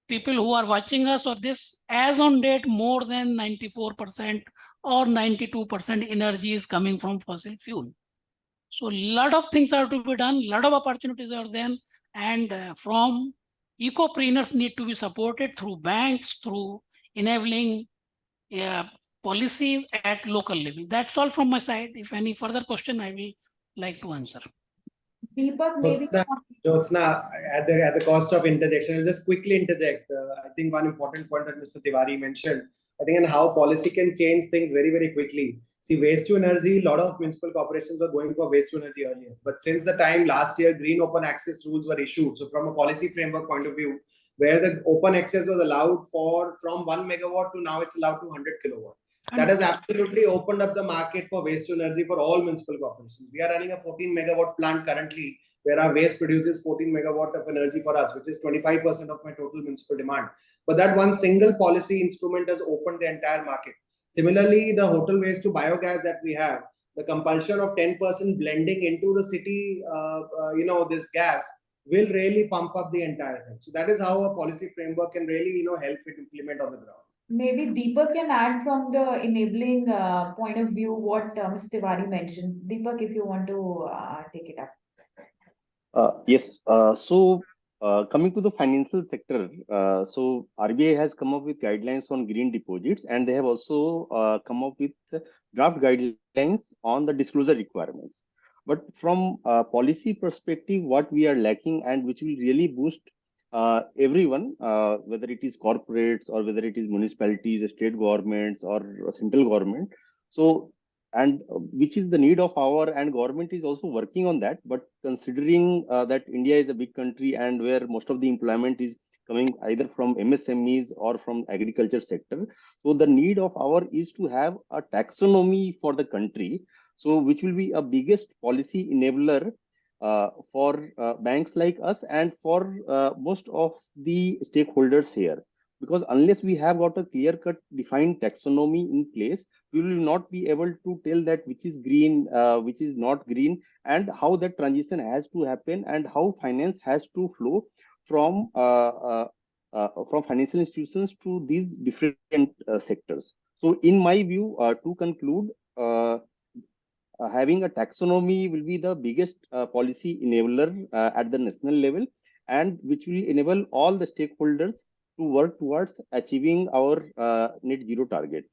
people who are watching us, or this, as on date, more than 94% or 92% energy is coming from fossil fuel. So a lot of things are to be done, a lot of opportunities are there, and from ecopreneurs need to be supported through banks, through enabling policies at local level. That's all from my side. If any further question, I will like to answer. Deepak, maybe. Jyotsna, at the cost of interjection, I'll just quickly interject. I think one important point that Mr. Tiwari mentioned, I think, and how policy can change things very, very quickly. See, waste to energy, a lot of municipal corporations were going for waste to energy earlier. But since the time last year, green open access rules were issued. So from a policy framework point of view, where the open access was allowed for from 1 megawatt to now it's allowed to 100 kilowatt. That has absolutely opened up the market for waste to energy for all municipal corporations. We are running a 14 megawatt plant currently, where our waste produces 14 megawatt of energy for us, which is 25% of my total municipal demand. But that one single policy instrument has opened the entire market. Similarly, the hotel waste to biogas that we have, the compulsion of 10% blending into the city, this gas will really pump up the entire thing. So that is how a policy framework can really, help it implement on the ground. Maybe Deepak can add from the enabling point of view what Mr. Tiwari mentioned. Deepak, if you want to take it up. Yes. So Coming to the financial sector, so RBI has come up with guidelines on green deposits, and they have also come up with draft guidelines on the disclosure requirements. But from a policy perspective, what we are lacking and which will really boost everyone, whether it is corporates or whether it is municipalities, state governments, or central government. So, and which is the need of our, and government is also working on that. But considering that India is a big country and where most of the employment is coming either from MSMEs or from agriculture sector, so the need of our is to have a taxonomy for the country, so which will be a biggest policy enabler for banks like us and for most of the stakeholders here. Because unless we have got a clear-cut defined taxonomy in place, we will not be able to tell that which is green, which is not green, and how that transition has to happen, and how finance has to flow from financial institutions to these different sectors. So, in my view, to conclude, having a taxonomy will be the biggest policy enabler at the national level, and which will enable all the stakeholders to work towards achieving our net zero target.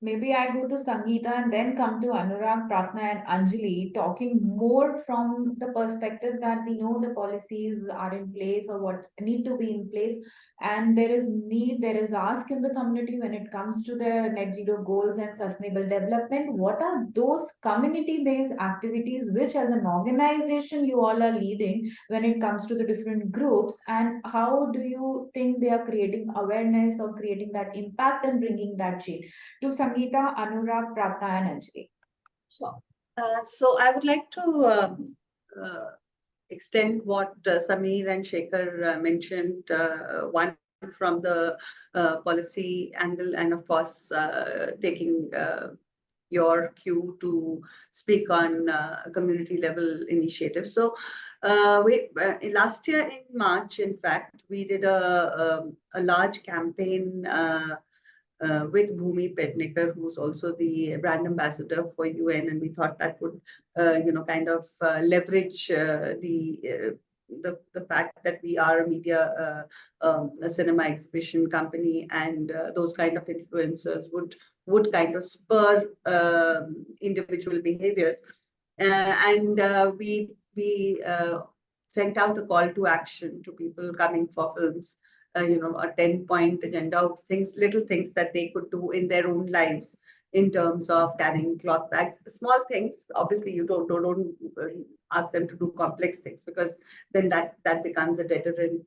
Maybe I go to Sangeeta and then come to Anurag, Pratna, and Anjali, talking more from the perspective that we know the policies are in place or what need to be in place. And there is ask in the community when it comes to the net zero goals and sustainable development. What are those community-based activities which as an organization you all are leading when it comes to the different groups? And how do you think they are creating awareness or creating that impact and bringing that change? To Sangeeta, Anurag, Pratna, and Anjali. So I would like to extend what Sameer and Shekhar mentioned, one from the policy angle, and of course, taking your cue to speak on community level initiatives. So last year in March, in fact, we did a large campaign with Bhumi Pednekar, who's also the brand ambassador for UN, and we thought that would, kind of leverage the fact that we are a media, a cinema exhibition company, and those kind of influencers would kind of spur individual behaviors, and we sent out a call to action to people coming for films. A 10-point agenda of things, little things that they could do in their own lives in terms of carrying cloth bags, small things. Obviously, you don't ask them to do complex things, because then that becomes a deterrent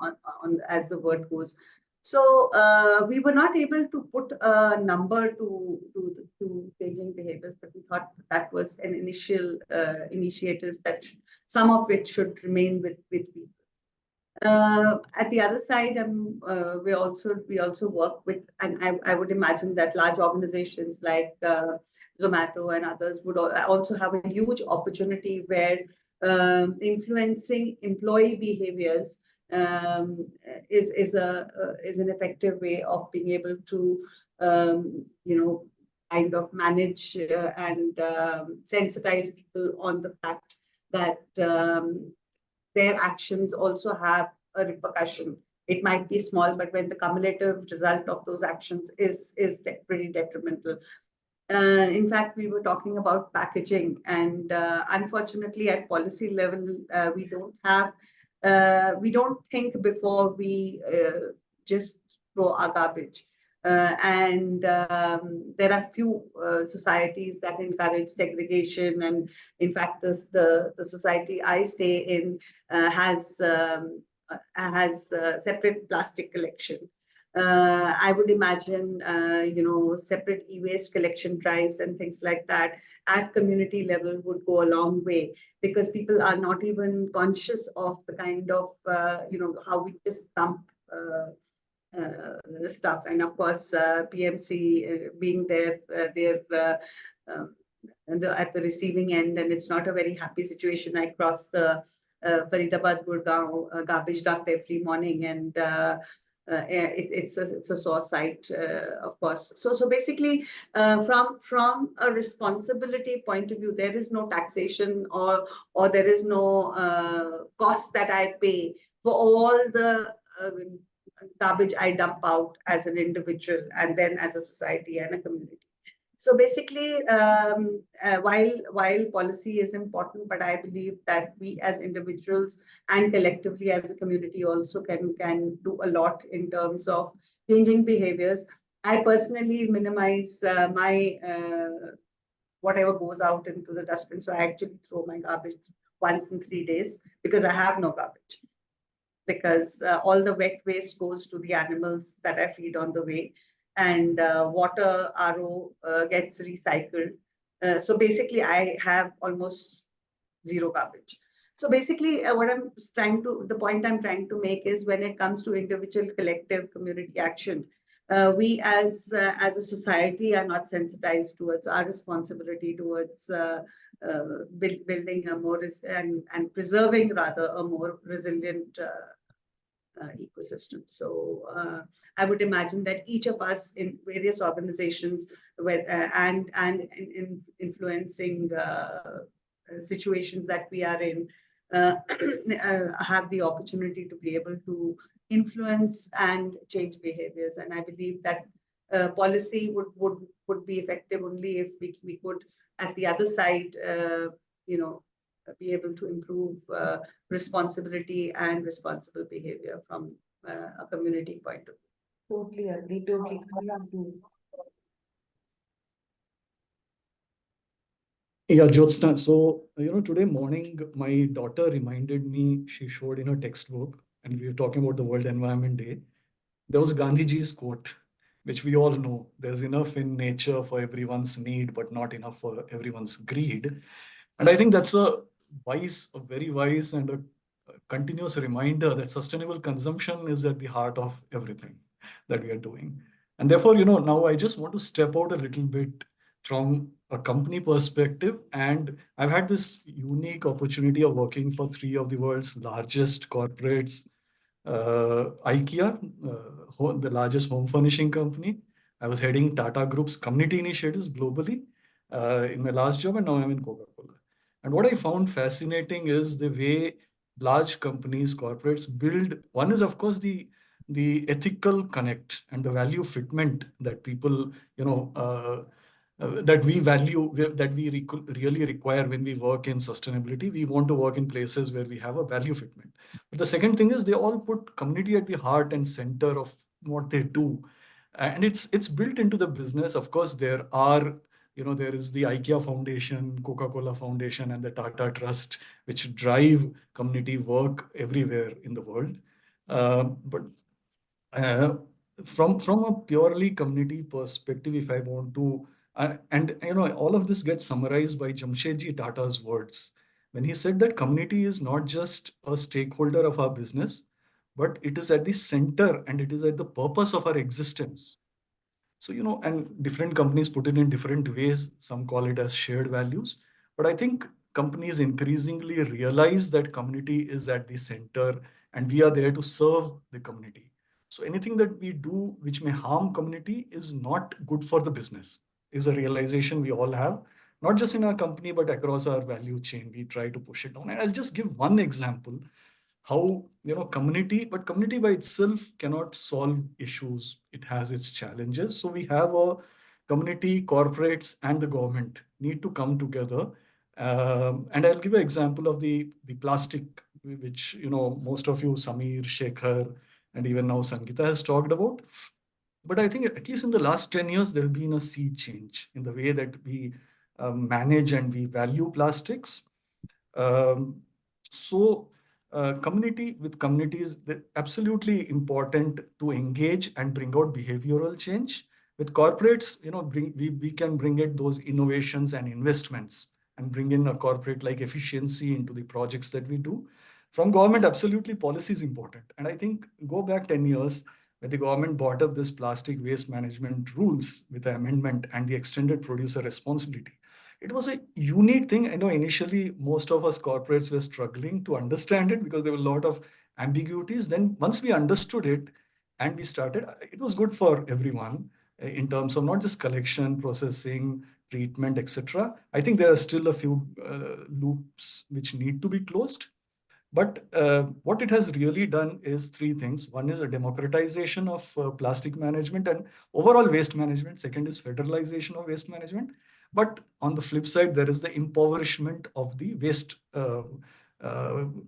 on as the word goes. So we were not able to put a number to changing behaviors, but we thought that was an initial initiatives that some of it should remain with people. At the other side, we also work with, and I would imagine that large organizations like Zomato and others would also have a huge opportunity where influencing employee behaviors is an effective way of being able to kind of manage and sensitize people on the fact that their actions also have a repercussion. It might be small, but when the cumulative result of those actions is pretty detrimental. In fact, we were talking about packaging, and unfortunately, at policy level, we don't think before we just throw our garbage. And there are few societies that encourage segregation, and in fact, the society I stay in has separate plastic collection. I would imagine, separate e-waste collection drives and things like that at community level would go a long way, because people are not even conscious of the kind of, how we just dump stuff. And of course, PMC being there, at the receiving end, and it's not a very happy situation. I cross the Faridabad Gurgaon garbage dump every morning, and it's a sore sight, of course. So basically, from a responsibility point of view, there is no taxation or there is no cost that I pay for all the garbage I dump out as an individual and then as a society and a community. So basically, while policy is important, but I believe that we as individuals and collectively as a community also can do a lot in terms of changing behaviors. I personally minimize my whatever goes out into the dustbin. So I actually throw my garbage once in 3 days because I have no garbage. Because all the wet waste goes to the animals that I feed on the way, and water RO gets recycled. So basically, I have almost zero garbage. So basically, the point I'm trying to make is when it comes to individual, collective, community action, we as a society are not sensitized towards our responsibility towards building a more and preserving rather a more resilient ecosystem. So I would imagine that each of us in various organizations with and in influencing situations that we are in have the opportunity to be able to influence and change behaviors. And I believe that policy would be effective only if we could at the other side be able to improve responsibility and responsible behavior from a community point of view. Totally agree. Totally agree. Yeah, Jyotsna. So, today morning, my daughter reminded me, she showed in her textbook, and we were talking about the World Environment Day. There was Gandhiji's quote, which we all know: there's enough in nature for everyone's need, but not enough for everyone's greed. And I think that's a very wise and a continuous reminder that sustainable consumption is at the heart of everything that we are doing. And therefore, now I just want to step out a little bit from a company perspective. And I've had this unique opportunity of working for three of the world's largest corporates. IKEA, the largest home furnishing company. I was heading Tata Group's community initiatives globally in my last job, and now I'm in Coca-Cola. And what I found fascinating is the way large companies, corporates build. One is, of course, the ethical connect and the value fitment that people, that we value, that we really require when we work in sustainability. We want to work in places where we have a value fitment. But the second thing is they all put community at the heart and center of what they do. And it's built into the business. Of course, there is the IKEA Foundation, Coca-Cola Foundation, and the Tata Trust, which drive community work everywhere in the world. But from a purely community perspective, if I want to, all of this gets summarized by Jamshedji Tata's words when he said that community is not just a stakeholder of our business, but it is at the center and it is at the purpose of our existence. So, and different companies put it in different ways. Some call it as shared values. But I think companies increasingly realize that community is at the center and we are there to serve the community. So anything that we do which may harm community is not good for the business, is a realization we all have, not just in our company, but across our value chain. We try to push it down. And I'll just give one example how community by itself cannot solve issues. It has its challenges. So we have a community, corporates, and the government need to come together. And I'll give an example of the plastic, which most of you, Samir, Shekhar, and even now Sangeeta has talked about. But I think at least in the last 10 years, there has been a sea change in the way that we manage and we value plastics. Community with communities, absolutely important to engage and bring out behavioral change. With corporates, we can bring in those innovations and investments and bring in a corporate like efficiency into the projects that we do. From government, absolutely policy is important. And I think go back 10 years when the government brought up this plastic waste management rules with the amendment and the extended producer responsibility. It was a unique thing. I know initially most of us corporates were struggling to understand it because there were a lot of ambiguities. Then once we understood it and we started, it was good for everyone in terms of not just collection, processing, treatment, etc. I think there are still a few loops which need to be closed. But what it has really done is three things. One is a democratization of plastic management and overall waste management. Second is federalization of waste management. But on the flip side, there is the impoverishment of the waste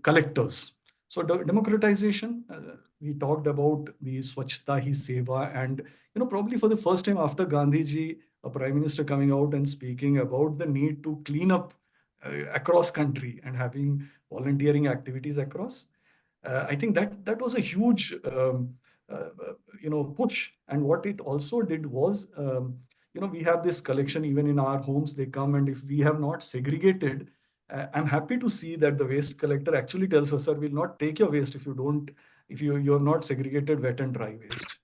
collectors. So democratization, we talked about the Swachhta Hi Seva, and probably for the first time after Gandhiji, a prime minister coming out and speaking about the need to clean up across country and having volunteering activities across. I think that was a huge push. And what it also did was we have this collection even in our homes. They come, and if we have not segregated, I'm happy to see that the waste collector actually tells us, sir, we'll not take your waste if you have not segregated wet and dry waste.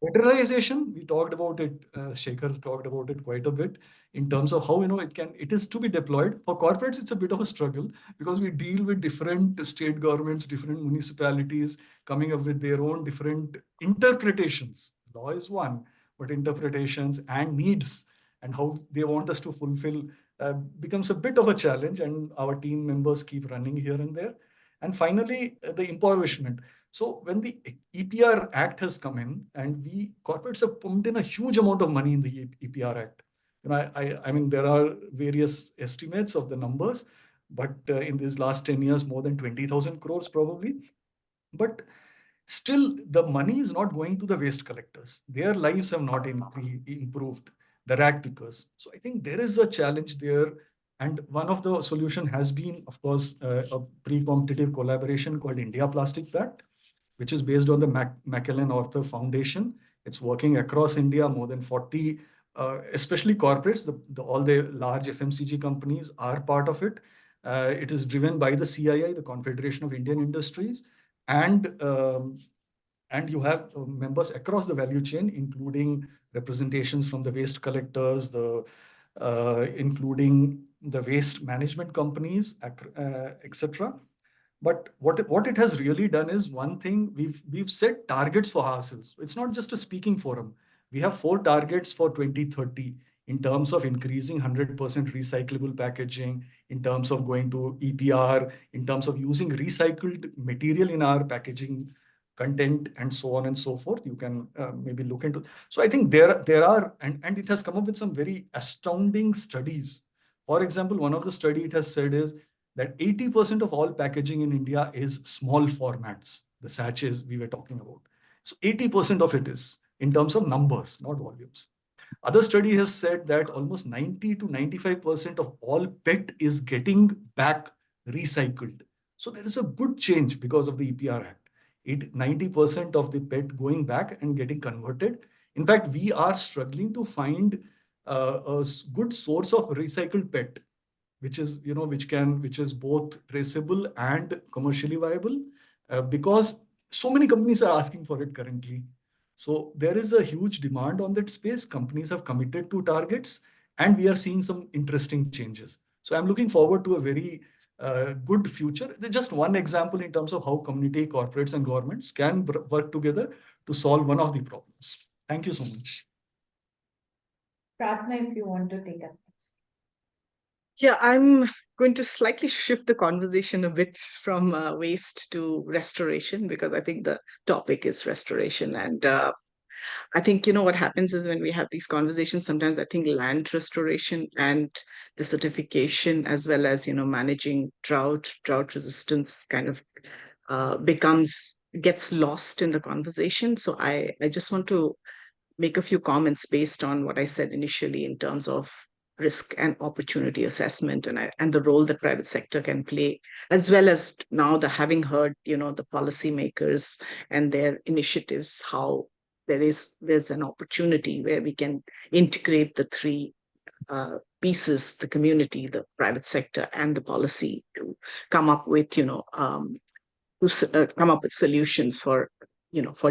Federalization, we talked about it, Shekhar's talked about it quite a bit in terms of how it is to be deployed. For corporates, it's a bit of a struggle because we deal with different state governments, different municipalities coming up with their own different interpretations. Law is one, but interpretations and needs and how they want us to fulfill becomes a bit of a challenge, and our team members keep running here and there. And finally, the impoverishment. So when the EPR Act has come in, and corporates have pumped in a huge amount of money in the EPR Act. I mean, there are various estimates of the numbers, but in these last 10 years, more than 20,000 crores probably. But still, the money is not going to the waste collectors. Their lives have not improved, the rag pickers. So I think there is a challenge there. And one of the solution has been, of course, a pre-competitive collaboration called India Plastic Pact, which is based on the Macallan Arthur Foundation. It's working across India, more than 40, especially corporates, all the large FMCG companies are part of it. It is driven by the CII, the Confederation of Indian Industries, and you have members across the value chain, including representations from the waste collectors, including the waste management companies, etc. But what it has really done is one thing, we've set targets for ourselves. It's not just a speaking forum. We have 4 targets for 2030 in terms of increasing 100% recyclable packaging, in terms of going to EPR, in terms of using recycled material in our packaging content, and so on and so forth. You can maybe look into. So I think there are, and it has come up with some very astounding studies. For example, one of the study it has said is that 80% of all packaging in India is small formats, the sachets we were talking about. So 80% of it is in terms of numbers, not volumes. Other study has said that almost 90 to 95% of all PET is getting back recycled. So there is a good change because of the EPR Act. 90% of the PET going back and getting converted. In fact, we are struggling to find a good source of recycled PET, which is both traceable and commercially viable, because so many companies are asking for it currently. So there is a huge demand on that space. Companies have committed to targets, and we are seeing some interesting changes. So I'm looking forward to a very good future. Just one example in terms of how community, corporates, and governments can work together to solve one of the problems. Thank you so much. Pratna, if you want to take up. Yeah, I'm going to slightly shift the conversation a bit from waste to restoration, because I think the topic is restoration. And I think, what happens is when we have these conversations, sometimes I think land restoration and the certification, as well as, managing drought resistance kind of gets lost in the conversation. So I just want to make a few comments based on what I said initially in terms of risk and opportunity assessment and the role that private sector can play, as well as now having heard, the policymakers and their initiatives, how there's an opportunity where we can integrate the 3 pieces, the community, the private sector, and the policy, to come up with, come up with solutions for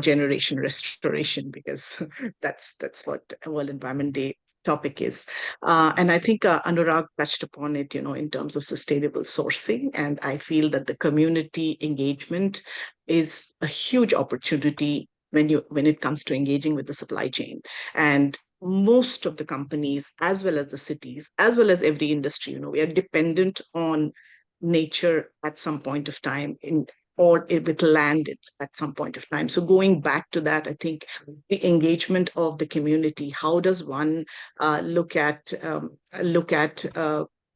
generation restoration, because that's what World Environment Day topic is. And I think Anurag touched upon it, in terms of sustainable sourcing. And I feel that the community engagement is a huge opportunity when it comes to engaging with the supply chain. And most of the companies, as well as the cities, as well as every industry, we are dependent on nature at some point of time or with land at some point of time. So going back to that, I think the engagement of the community, how does one look at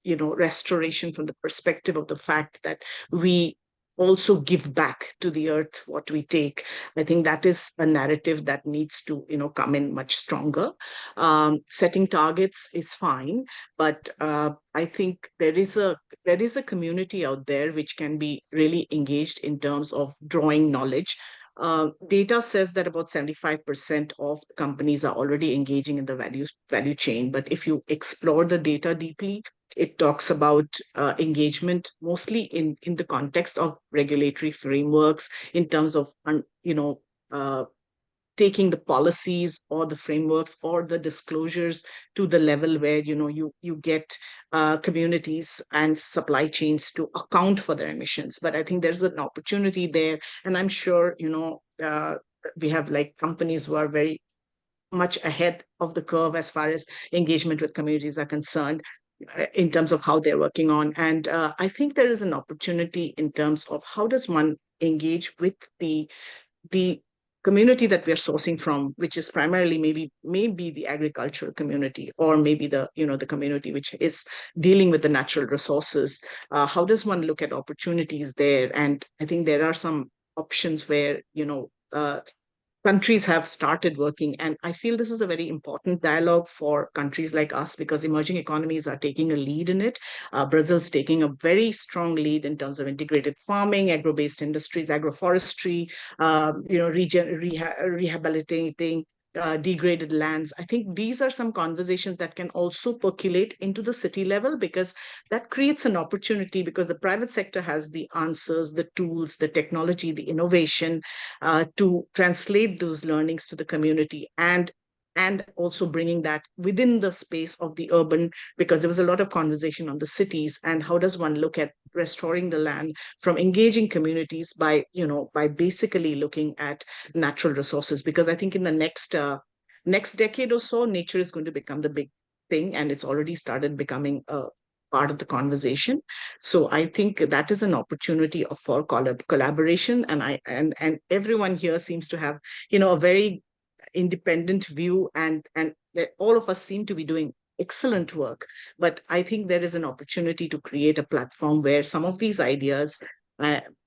restoration from the perspective of the fact that we also give back to the earth what we take. I think that is a narrative that needs to, come in much stronger. Setting targets is fine, but I think there is a community out there which can be really engaged in terms of drawing knowledge. Data says that about 75% of the companies are already engaging in the value chain. But if you explore the data deeply, it talks about engagement mostly in the context of regulatory frameworks in terms of, taking the policies or the frameworks or the disclosures to the level where you get communities and supply chains to account for their emissions. But I think there's an opportunity there, and I'm sure we have like companies who are very much ahead of the curve as far as engagement with communities are concerned, in terms of how they're working on. And I think there is an opportunity in terms of how does one engage with the community that we're sourcing from, which is primarily maybe the agricultural community, or maybe the community which is dealing with the natural resources. How does one look at opportunities there? And I think there are some options where countries have started working. And I feel this is a very important dialogue for countries like us, because emerging economies are taking a lead in it. Brazil's taking a very strong lead in terms of integrated farming, agro-based industries, agroforestry, rehabilitating degraded lands. I think these are some conversations that can also percolate into the city level, because that creates an opportunity, because the private sector has the answers, the tools, the technology, the innovation to translate those learnings to the community, and also bringing that within the space of the urban, because there was a lot of conversation on the cities and how does one look at restoring the land from engaging communities by basically looking at natural resources. Because I think in the next decade or so, nature is going to become the big thing, and it's already started becoming a part of the conversation. So I think that is an opportunity for collaboration, and everyone here seems to have a very independent view, and all of us seem to be doing excellent work. But I think there is an opportunity to create a platform where some of these ideas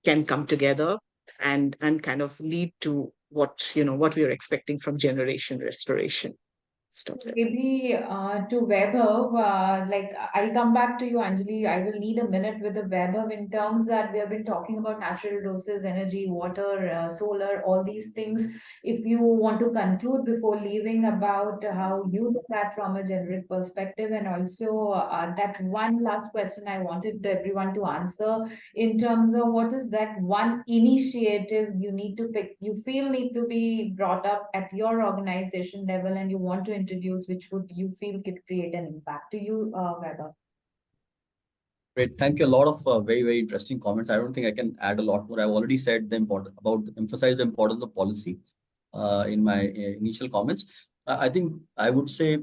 can come together and kind of lead to what we are expecting from generation restoration. Stop there. Maybe to Vaibhav, I'll come back to you, Anjali. I will need a minute with the Vaibhav in terms that we have been talking about natural resources, energy, water, solar, all these things. If you want to conclude before leaving about how you look at from a generic perspective, and also that one last question I wanted everyone to answer in terms of what is that one initiative you need to pick, you feel need to be brought up at your organization level, and you want to introduce, which would you feel could create an impact to you, Vaibhav? Great. Thank you. A lot of very, very interesting comments. I don't think I can add a lot more. I've already said emphasize the importance of policy in my initial comments. I think I would say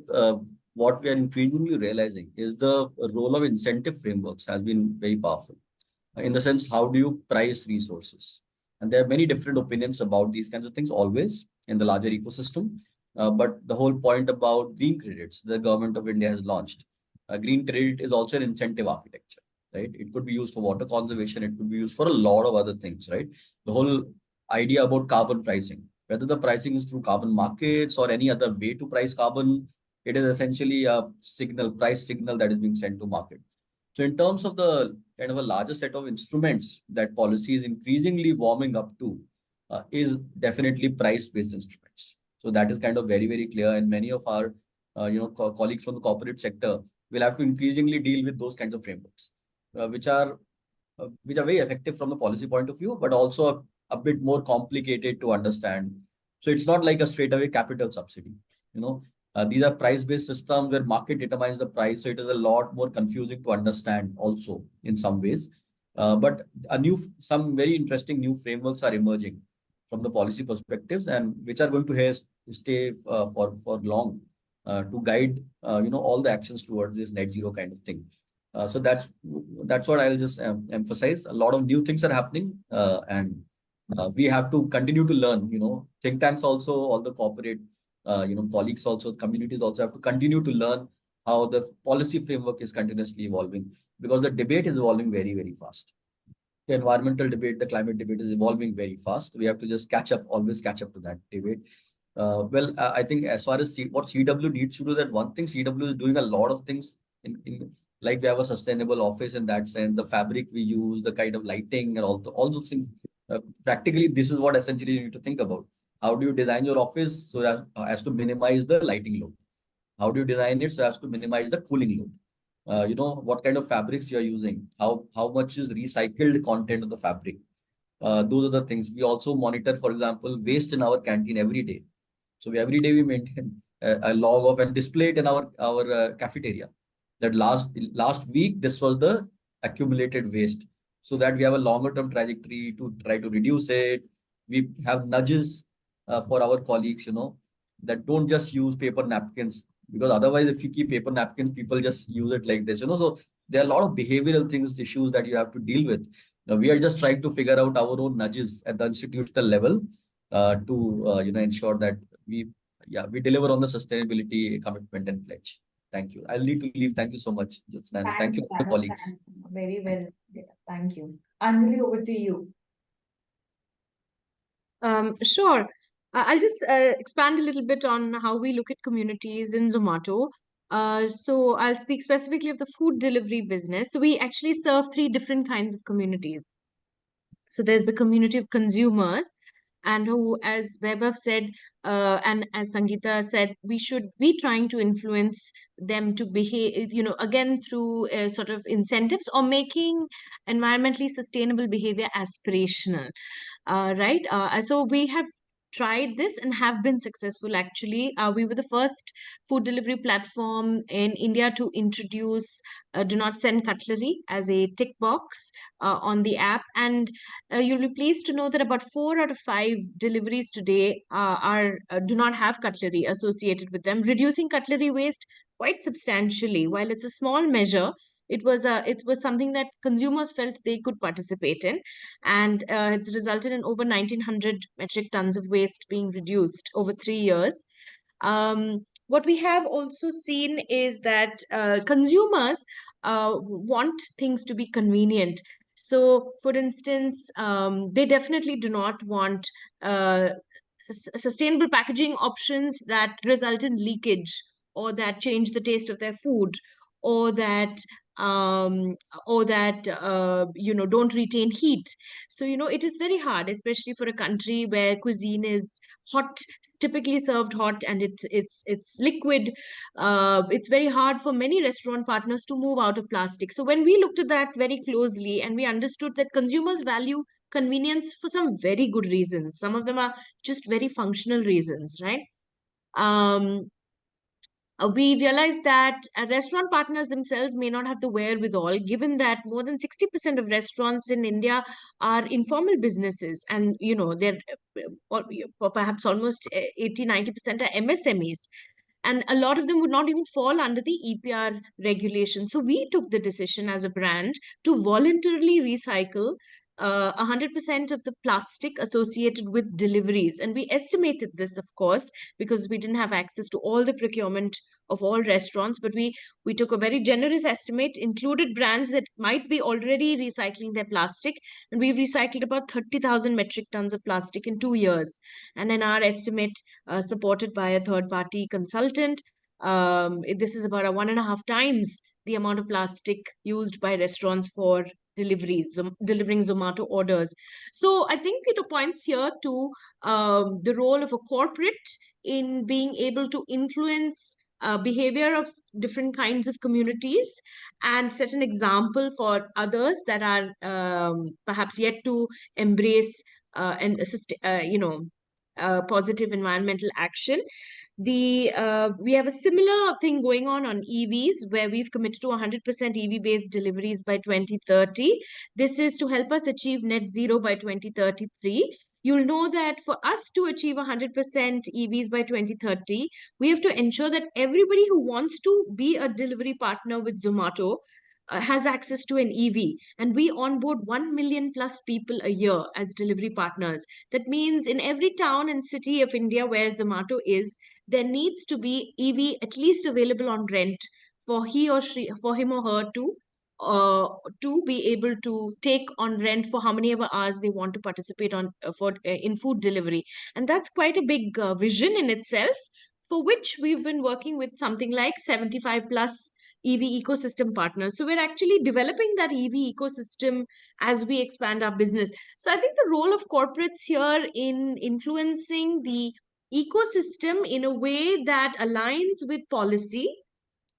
what we are increasingly realizing is the role of incentive frameworks has been very powerful. In the sense, how do you price resources? And there are many different opinions about these kinds of things always in the larger ecosystem. But the whole point about green credits, the government of India has launched. Green credit is also an incentive architecture, right? It could be used for water conservation. It could be used for a lot of other things, right? The whole idea about carbon pricing, whether the pricing is through carbon markets or any other way to price carbon, it is essentially a price signal that is being sent to market. So in terms of the kind of a larger set of instruments that policy is increasingly warming up to is definitely price-based instruments. So that is kind of very, very clear. And many of our colleagues from the corporate sector will have to increasingly deal with those kinds of frameworks, which are very effective from the policy point of view, but also a bit more complicated to understand. So it's not like a straightaway capital subsidy. These are price-based systems where market determines the price. So it is a lot more confusing to understand also in some ways. But some very interesting new frameworks are emerging from the policy perspectives, and which are going to stay for long to guide all the actions towards this net zero kind of thing. So that's what I'll just emphasize. A lot of new things are happening, and we have to continue to learn. Think tanks also, all the corporate, colleagues also, communities also have to continue to learn how the policy framework is continuously evolving, because the debate is evolving very, very fast. The environmental debate, the climate debate is evolving very fast. We have to just always catch up to that debate. I think as far as what CW needs to do, that one thing CW is doing a lot of things in like we have a sustainable office in that sense, the fabric we use, the kind of lighting and all those things. Practically, this is what essentially you need to think about. How do you design your office so that as to minimize the lighting load? How do you design it so as to minimize the cooling load? What kind of fabrics you are using, how much is recycled content of the fabric. Those are the things. We also monitor, for example, waste in our canteen every day. So every day we maintain a log of and display it in our cafeteria. That last week, this was the accumulated waste, so that we have a longer term trajectory to try to reduce it. We have nudges for our colleagues, that don't just use paper napkins, because otherwise, if you keep paper napkins, people just use it like this, So there are a lot of behavioral issues that you have to deal with. Now, we are just trying to figure out our own nudges at the institutional level to ensure that we deliver on the sustainability commitment and pledge. Thank you. I'll need to leave. Thank you so much, Jyotsna, and thank you to the colleagues. Thanks. Very well. Thank you. Anjali, over to you. Sure. I'll just expand a little bit on how we look at communities in Zomato. So I'll speak specifically of the food delivery business. So we actually serve 3 different kinds of communities. So there's the community of consumers, and who, as Vaibhav said, and as Sangeeta said, we should be trying to influence them to behave, again, through sort of incentives or making environmentally sustainable behavior aspirational. Right? So we have tried this and have been successful, actually. We were the first food delivery platform in India to introduce do not send cutlery as a tick box on the app. And you'll be pleased to know that about 4 out of 5 deliveries today do not have cutlery associated with them, reducing cutlery waste quite substantially. While it's a small measure, it was something that consumers felt they could participate in, and it's resulted in over 1,900 metric tons of waste being reduced over 3 years. What we have also seen is that consumers want things to be convenient. So, for instance, they definitely do not want sustainable packaging options that result in leakage, or that change the taste of their food, or that um, don't retain heat. So it is very hard, especially for a country where cuisine is hot, typically served hot, and it's liquid. It's very hard for many restaurant partners to move out of plastic. So when we looked at that very closely, and we understood that consumers value convenience for some very good reasons, some of them are just very functional reasons, right? We realized that restaurant partners themselves may not have the wherewithal, given that more than 60% of restaurants in India are informal businesses, and they're perhaps almost 80-90% are MSMEs, and a lot of them would not even fall under the EPR regulation. So we took the decision as a brand to voluntarily recycle 100% of the plastic associated with deliveries. And we estimated this, of course, because we didn't have access to all the procurement of all restaurants, but we took a very generous estimate, included brands that might be already recycling their plastic, and we've recycled about 30,000 metric tons of plastic in 2 years. And in our estimate, supported by a third-party consultant, this is about 1.5 times the amount of plastic used by restaurants for delivering Zomato orders. So I think it points here to the role of a corporate in being able to influence behavior of different kinds of communities and set an example for others that are perhaps yet to embrace and assist, positive environmental action. We have a similar thing going on EVs, where we've committed to 100% EV-based deliveries by 2030. This is to help us achieve net zero by 2033. You'll know that for us to achieve 100% EVs by 2030, we have to ensure that everybody who wants to be a delivery partner with Zomato has access to an EV, and we onboard 1 million plus people a year as delivery partners. That means in every town and city of India where Zomato is, there needs to be EV at least available on rent for him or her to be able to take on rent for how many ever hours they want to participate in food delivery. And that's quite a big vision in itself, for which we've been working with something like 75 plus EV ecosystem partners. So we're actually developing that EV ecosystem as we expand our business. So I think the role of corporates here in influencing the ecosystem in a way that aligns with policy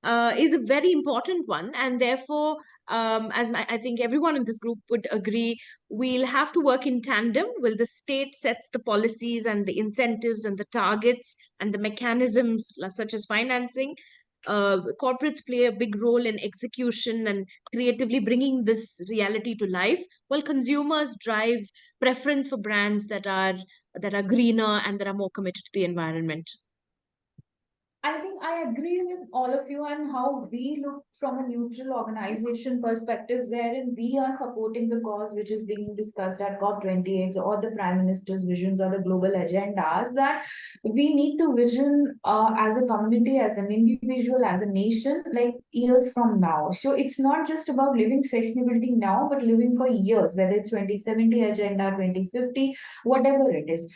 is a very important one. And therefore, I think everyone in this group would agree, we'll have to work in tandem. Will the state sets the policies and the incentives and the targets and the mechanisms such as financing. Corporates play a big role in execution and creatively bringing this reality to life, while consumers drive preference for brands that are greener and that are more committed to the environment. I think I agree with all of you and how we look from a neutral organization perspective, wherein we are supporting the cause which is being discussed at COP28 or the Prime Minister's visions or the global agendas, that we need to vision as a community, as an individual, as a nation, like years from now. So it's not just about living sustainability now, but living for years, whether it's 2070 agenda, 2050, whatever it is.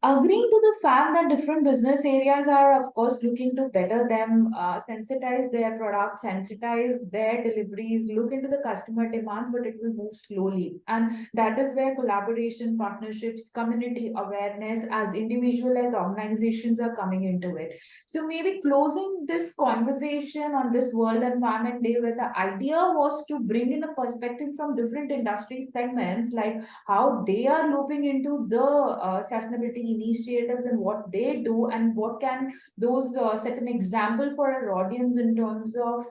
Agreeing to the fact that different business areas are, of course, looking to better them, sensitize their products, sensitize their deliveries, look into the customer demands, but it will move slowly. And that is where collaboration, partnerships, community awareness as individual, as organizations are coming into it. So maybe closing this conversation on this World Environment Day, where the idea was to bring in a perspective from different industry segments, like how they are looping into the sustainability initiatives and what they do, and what can those set an example for our audience in terms of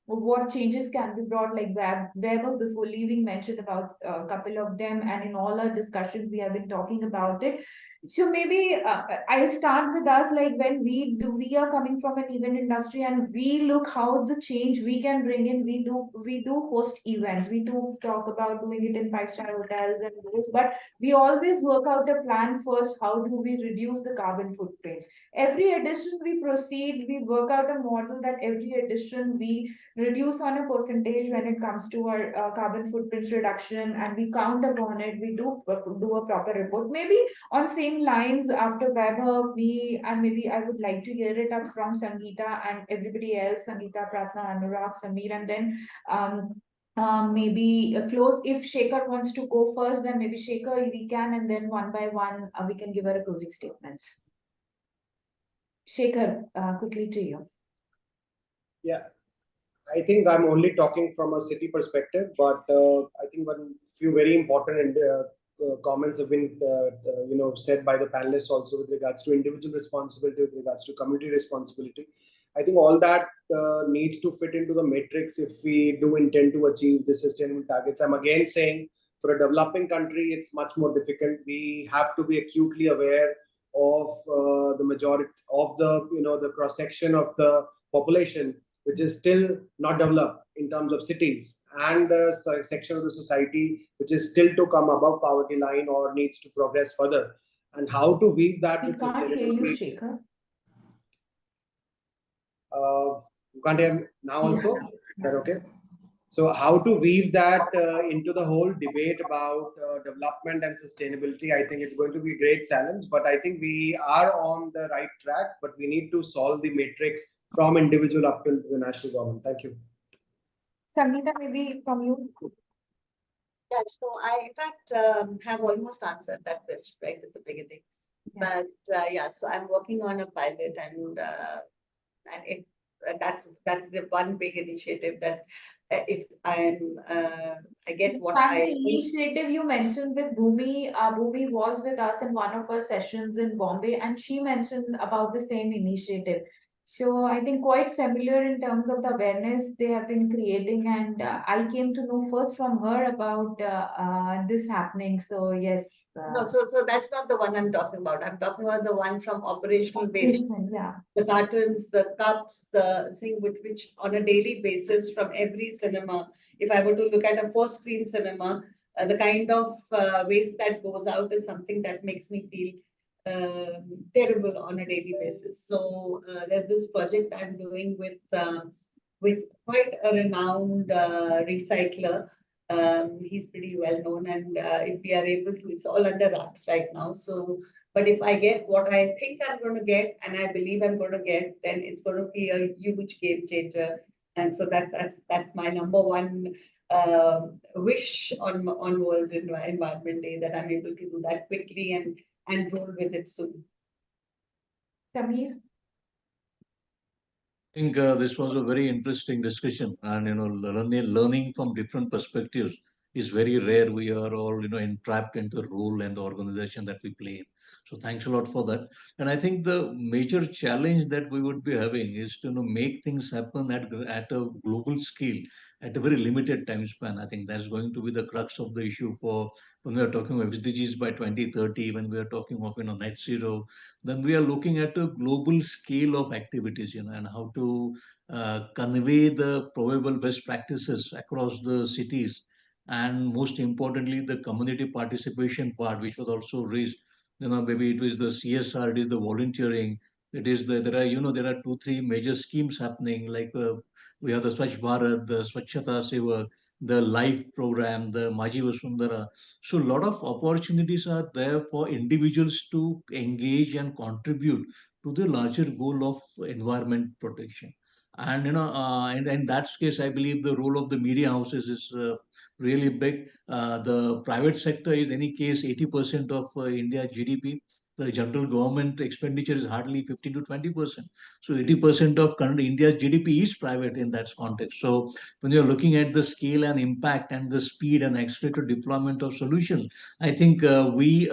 what changes can be brought, like Weber before leaving mentioned about a couple of them, and in all our discussions we have been talking about it. So maybe I'll start with us, like when we are coming from an event industry and we look how the change we can bring in. We do host events, we do talk about doing it in 5-star hotels and those, but we always work out a plan first. How do we reduce the carbon footprints? Every edition we proceed, we work out a model that every edition we reduce on a percentage when it comes to our carbon footprints reduction, and we count upon it. We do a proper report. Maybe on same lines, after Vaibhav, and maybe I would like to hear it up from Sangeeta and everybody else, Sangeeta, Pratna, Anurag, Samir, and then maybe close. If Shekhar wants to go first, then maybe Shekhar we can, and then one by one we can give our closing statements. Shekhar, quickly to you. Yeah, I think I'm only talking from a city perspective, but I think one few very important comments have been said by the panelists also with regards to individual responsibility, with regards to community responsibility. I think all that needs to fit into the matrix if we do intend to achieve the sustainable targets. I'm again saying, for a developing country, it's much more difficult. We have to be acutely aware of the majority of the cross section of the population which is still not developed in terms of cities, and the section of the society which is still to come above poverty line or needs to progress further, and how to weave that with sustainability. Can't hear you, Shekhar. You can't hear now also? Yeah. Is that okay? So how to weave that into the whole debate about development and sustainability, I think it's going to be a great challenge, but I think we are on the right track, but we need to solve the matrix from individual up to the national government. Thank you. Sangeeta, maybe from you. Yeah, so I in fact have almost answered that question right at the beginning. Yeah. But yeah, so I'm working on a pilot, and that's the one big initiative that if I get what I initiative you mentioned with Bhumi. Bhumi was with us in one of our sessions in Bombay, and she mentioned about the same initiative. So I think quite familiar in terms of the awareness they have been creating, and I came to know first from her about this happening. So yes, No, so that's not the one I'm talking about. I'm talking about the one from operational base. yeah. The cartons, the cups, the thing which on a daily basis from every cinema, if I were to look at a 4-screen cinema, the kind of waste that goes out is something that makes me feel terrible on a daily basis. So there's this project I'm doing with quite a renowned recycler. He's pretty well known, and if we are able to, it's all under wraps right now. So, but if I get what I think I'm going to get, and I believe I'm going to get, then it's going to be a huge game changer. And so that's my number one wish on World Environment Day, that I'm able to do that quickly and roll with it soon. Samir? I think this was a very interesting discussion, and learning from different perspectives is very rare. We are all entrapped into the role and the organization that we play in. So thanks a lot for that. And I think the major challenge that we would be having is to make things happen at a global scale at a very limited time span. I think that's going to be the crux of the issue for when we are talking of SDGs by 2030, when we are talking of net zero, then we are looking at a global scale of activities, and how to convey the probable best practices across the cities, and most importantly, the community participation part, which was also raised. Maybe it was the CSR, it is the volunteering, it is there are 2, 3 major schemes happening, like we have the Swachh Bharat, the Swachhata Seva, the Life program, the Maji Vasundhara. So a lot of opportunities are there for individuals to engage and contribute to the larger goal of environment protection. And in that case, I believe the role of the media houses is really big. The private sector is, any case, 80% of India GDP. The general government expenditure is hardly 15 to 20%. So 80% of current India's GDP is private in that context. So when you're looking at the scale and impact and the speed and accelerated deployment of solutions, I think we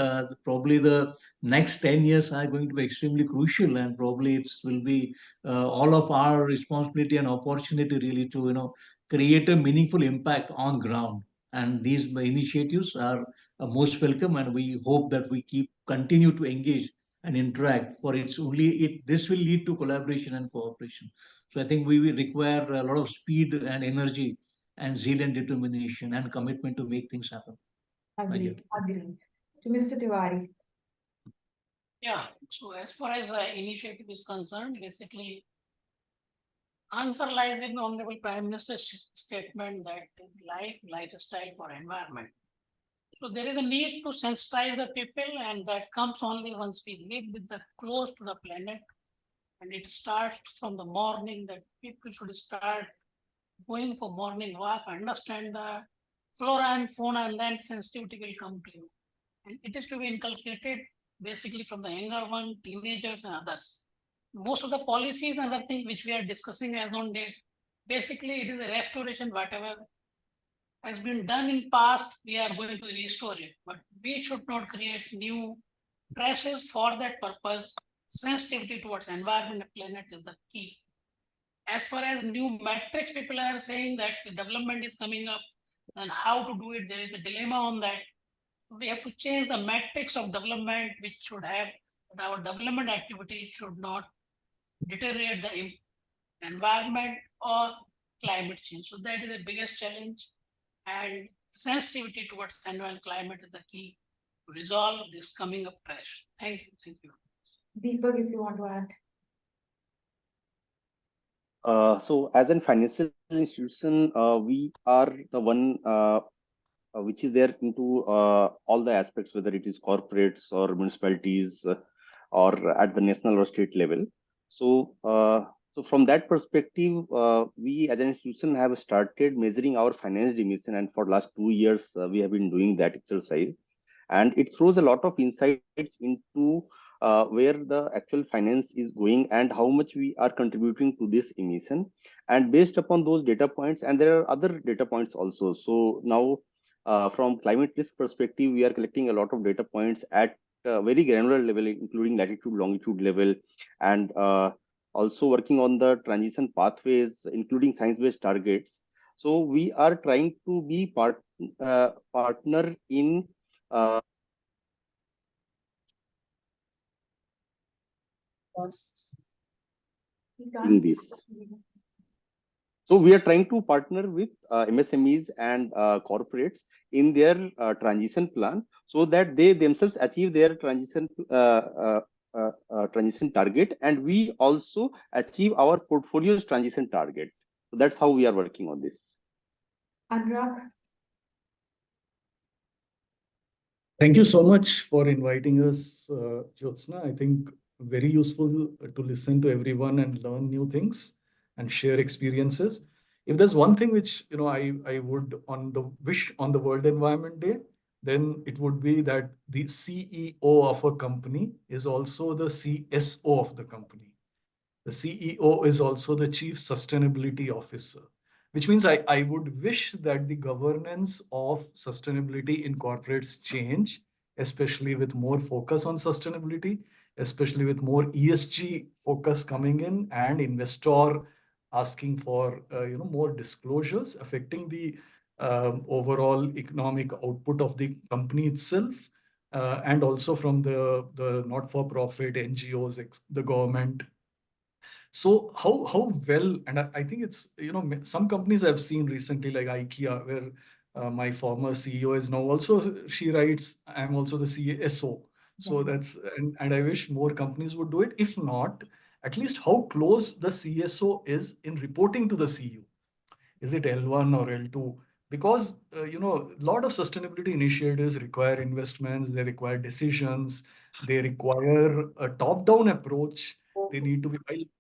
probably the next 10 years are going to be extremely crucial, and probably it will be all of our responsibility and opportunity really to create a meaningful impact on ground. And these initiatives are most welcome, and we hope that we continue to engage and interact, for it's only this will lead to collaboration and cooperation. So I think we will require a lot of speed and energy and zeal and determination and commitment to make things happen. Agree. To Mr. Tiwari. Yeah, so as far as initiative is concerned, basically, answer lies in the Honorable Prime Minister's statement that is life, lifestyle for environment. So there is a need to sensitize the people, and that comes only once we live with the close to the planet. And it starts from the morning, that people should start going for morning walk, understand the flora and fauna, and then sensitivity will come to you. And it is to be inculcated basically from the younger one, teenagers and others. Most of the policies and other things which we are discussing as on date, basically it is a restoration. Whatever has been done in past, we are going to restore it. But we should not create new traces. For that purpose, sensitivity towards environment and planet is the key. As far as new metrics, people are saying that the development is coming up, and how to do it, there is a dilemma on that. We have to change the metrics of development, which should have that our development activity should not deteriorate the environment or climate change. So that is the biggest challenge, and sensitivity towards environment climate is the key to resolve this coming up crash. Thank you. Thank you. Deepak, if you want to add. So as a financial institution, we are the one which is there into all the aspects, whether it is corporates or municipalities or at the national or state level. So, so from that perspective, we as an institution have started measuring our finance emission, and for last 2 years we have been doing that exercise, and it throws a lot of insights into where the actual finance is going and how much we are contributing to this emission. And based upon those data points, and there are other data points also. So now from climate risk perspective, we are collecting a lot of data points at very granular level, including latitude, longitude level, and also working on the transition pathways, including science-based targets. So we are trying to be partner in in this. So we are trying to partner with MSMEs and corporates in their transition plan so that they themselves achieve their transition target, and we also achieve our portfolio's transition target. So that's how we are working on this. Anurag? Thank you so much for inviting us, Jyotsna. I think very useful to listen to everyone and learn new things and share experiences. If there's one thing which I would wish on the World Environment Day, then it would be that the CEO of a company is also the CSO of the company. The CEO is also the Chief Sustainability Officer, which means I would wish that the governance of sustainability in corporates change, especially with more focus on sustainability, especially with more ESG focus coming in and investor asking for more disclosures affecting the overall economic output of the company itself, and also from the not-for-profit NGOs, the government. So how well, and I think it's, some companies I've seen recently, like IKEA, where my former CEO is now also, she writes, I'm also the CSO. So that's, and I wish more companies would do it. If not, at least how close the CSO is in reporting to the CEO. Is it L1 or L2? Because, a lot of sustainability initiatives require investments, they require decisions, they require a top-down approach. They need to be,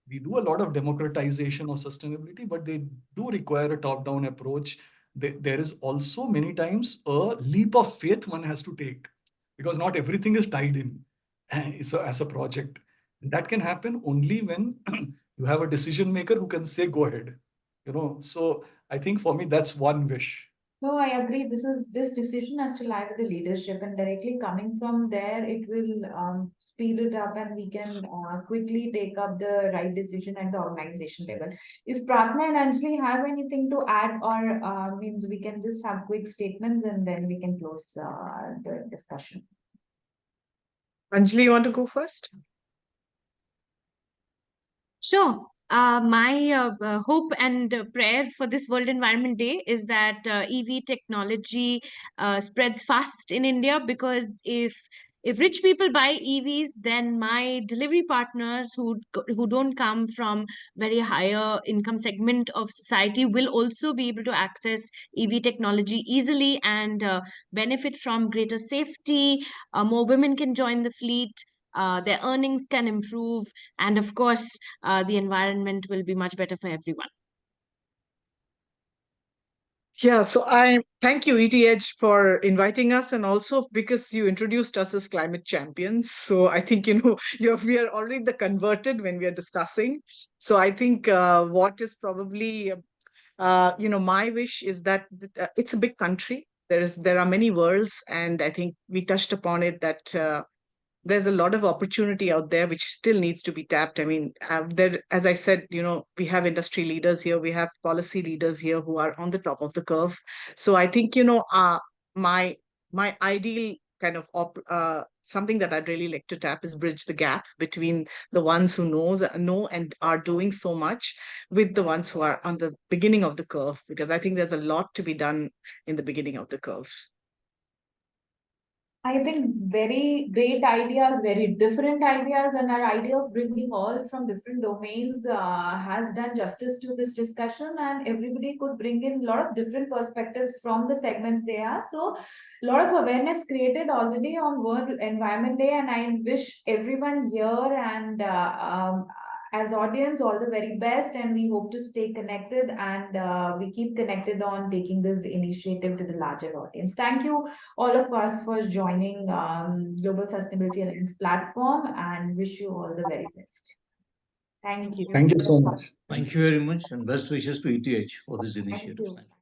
we do a lot of democratization of sustainability, but they do require a top-down approach. There is also many times a leap of faith one has to take because not everything is tied in as a project. That can happen only when you have a decision maker who can say, go ahead. So I think for me, that's one wish. No, I agree. This decision has to lie with the leadership, and directly coming from there, it will speed it up, and we can quickly take up the right decision at the organization level. If Pratna and Anjali have anything to add, or means we can just have quick statements, and then we can close the discussion. Anjali, you want to go first? Sure. My hope and prayer for this World Environment Day is that EV technology spreads fast in India, because if rich people buy EVs, then my delivery partners who don't come from very higher income segment of society will also be able to access EV technology easily and benefit from greater safety. More women can join the fleet. Their earnings can improve, and of course, the environment will be much better for everyone. Yeah, so I thank you, ETH, for inviting us, and also because you introduced us as climate champions. So I think, we are already the converted when we are discussing. So I think what is probably, my wish is that it's a big country. There are many worlds, and I think we touched upon it that there's a lot of opportunity out there which still needs to be tapped. I mean, as I said, we have industry leaders here, we have policy leaders here who are on the top of the curve. So I think, my ideal kind of something that I'd really like to tap is bridge the gap between the ones who know and are doing so much with the ones who are on the beginning of the curve, because I think there's a lot to be done in the beginning of the curve. I think very great ideas, very different ideas, and our idea of bringing all from different domains has done justice to this discussion, and everybody could bring in a lot of different perspectives from the segments they are. So a lot of awareness created already on World Environment Day, and I wish everyone here and as audience all the very best, and we hope to stay connected, and we keep connected on taking this initiative to the larger audience. Thank you all of us for joining Global Sustainability Alliance platform, and wish you all the very best. Thank you. Thank you so much. Thank you very much, and best wishes to ETH for this initiative. Thank you.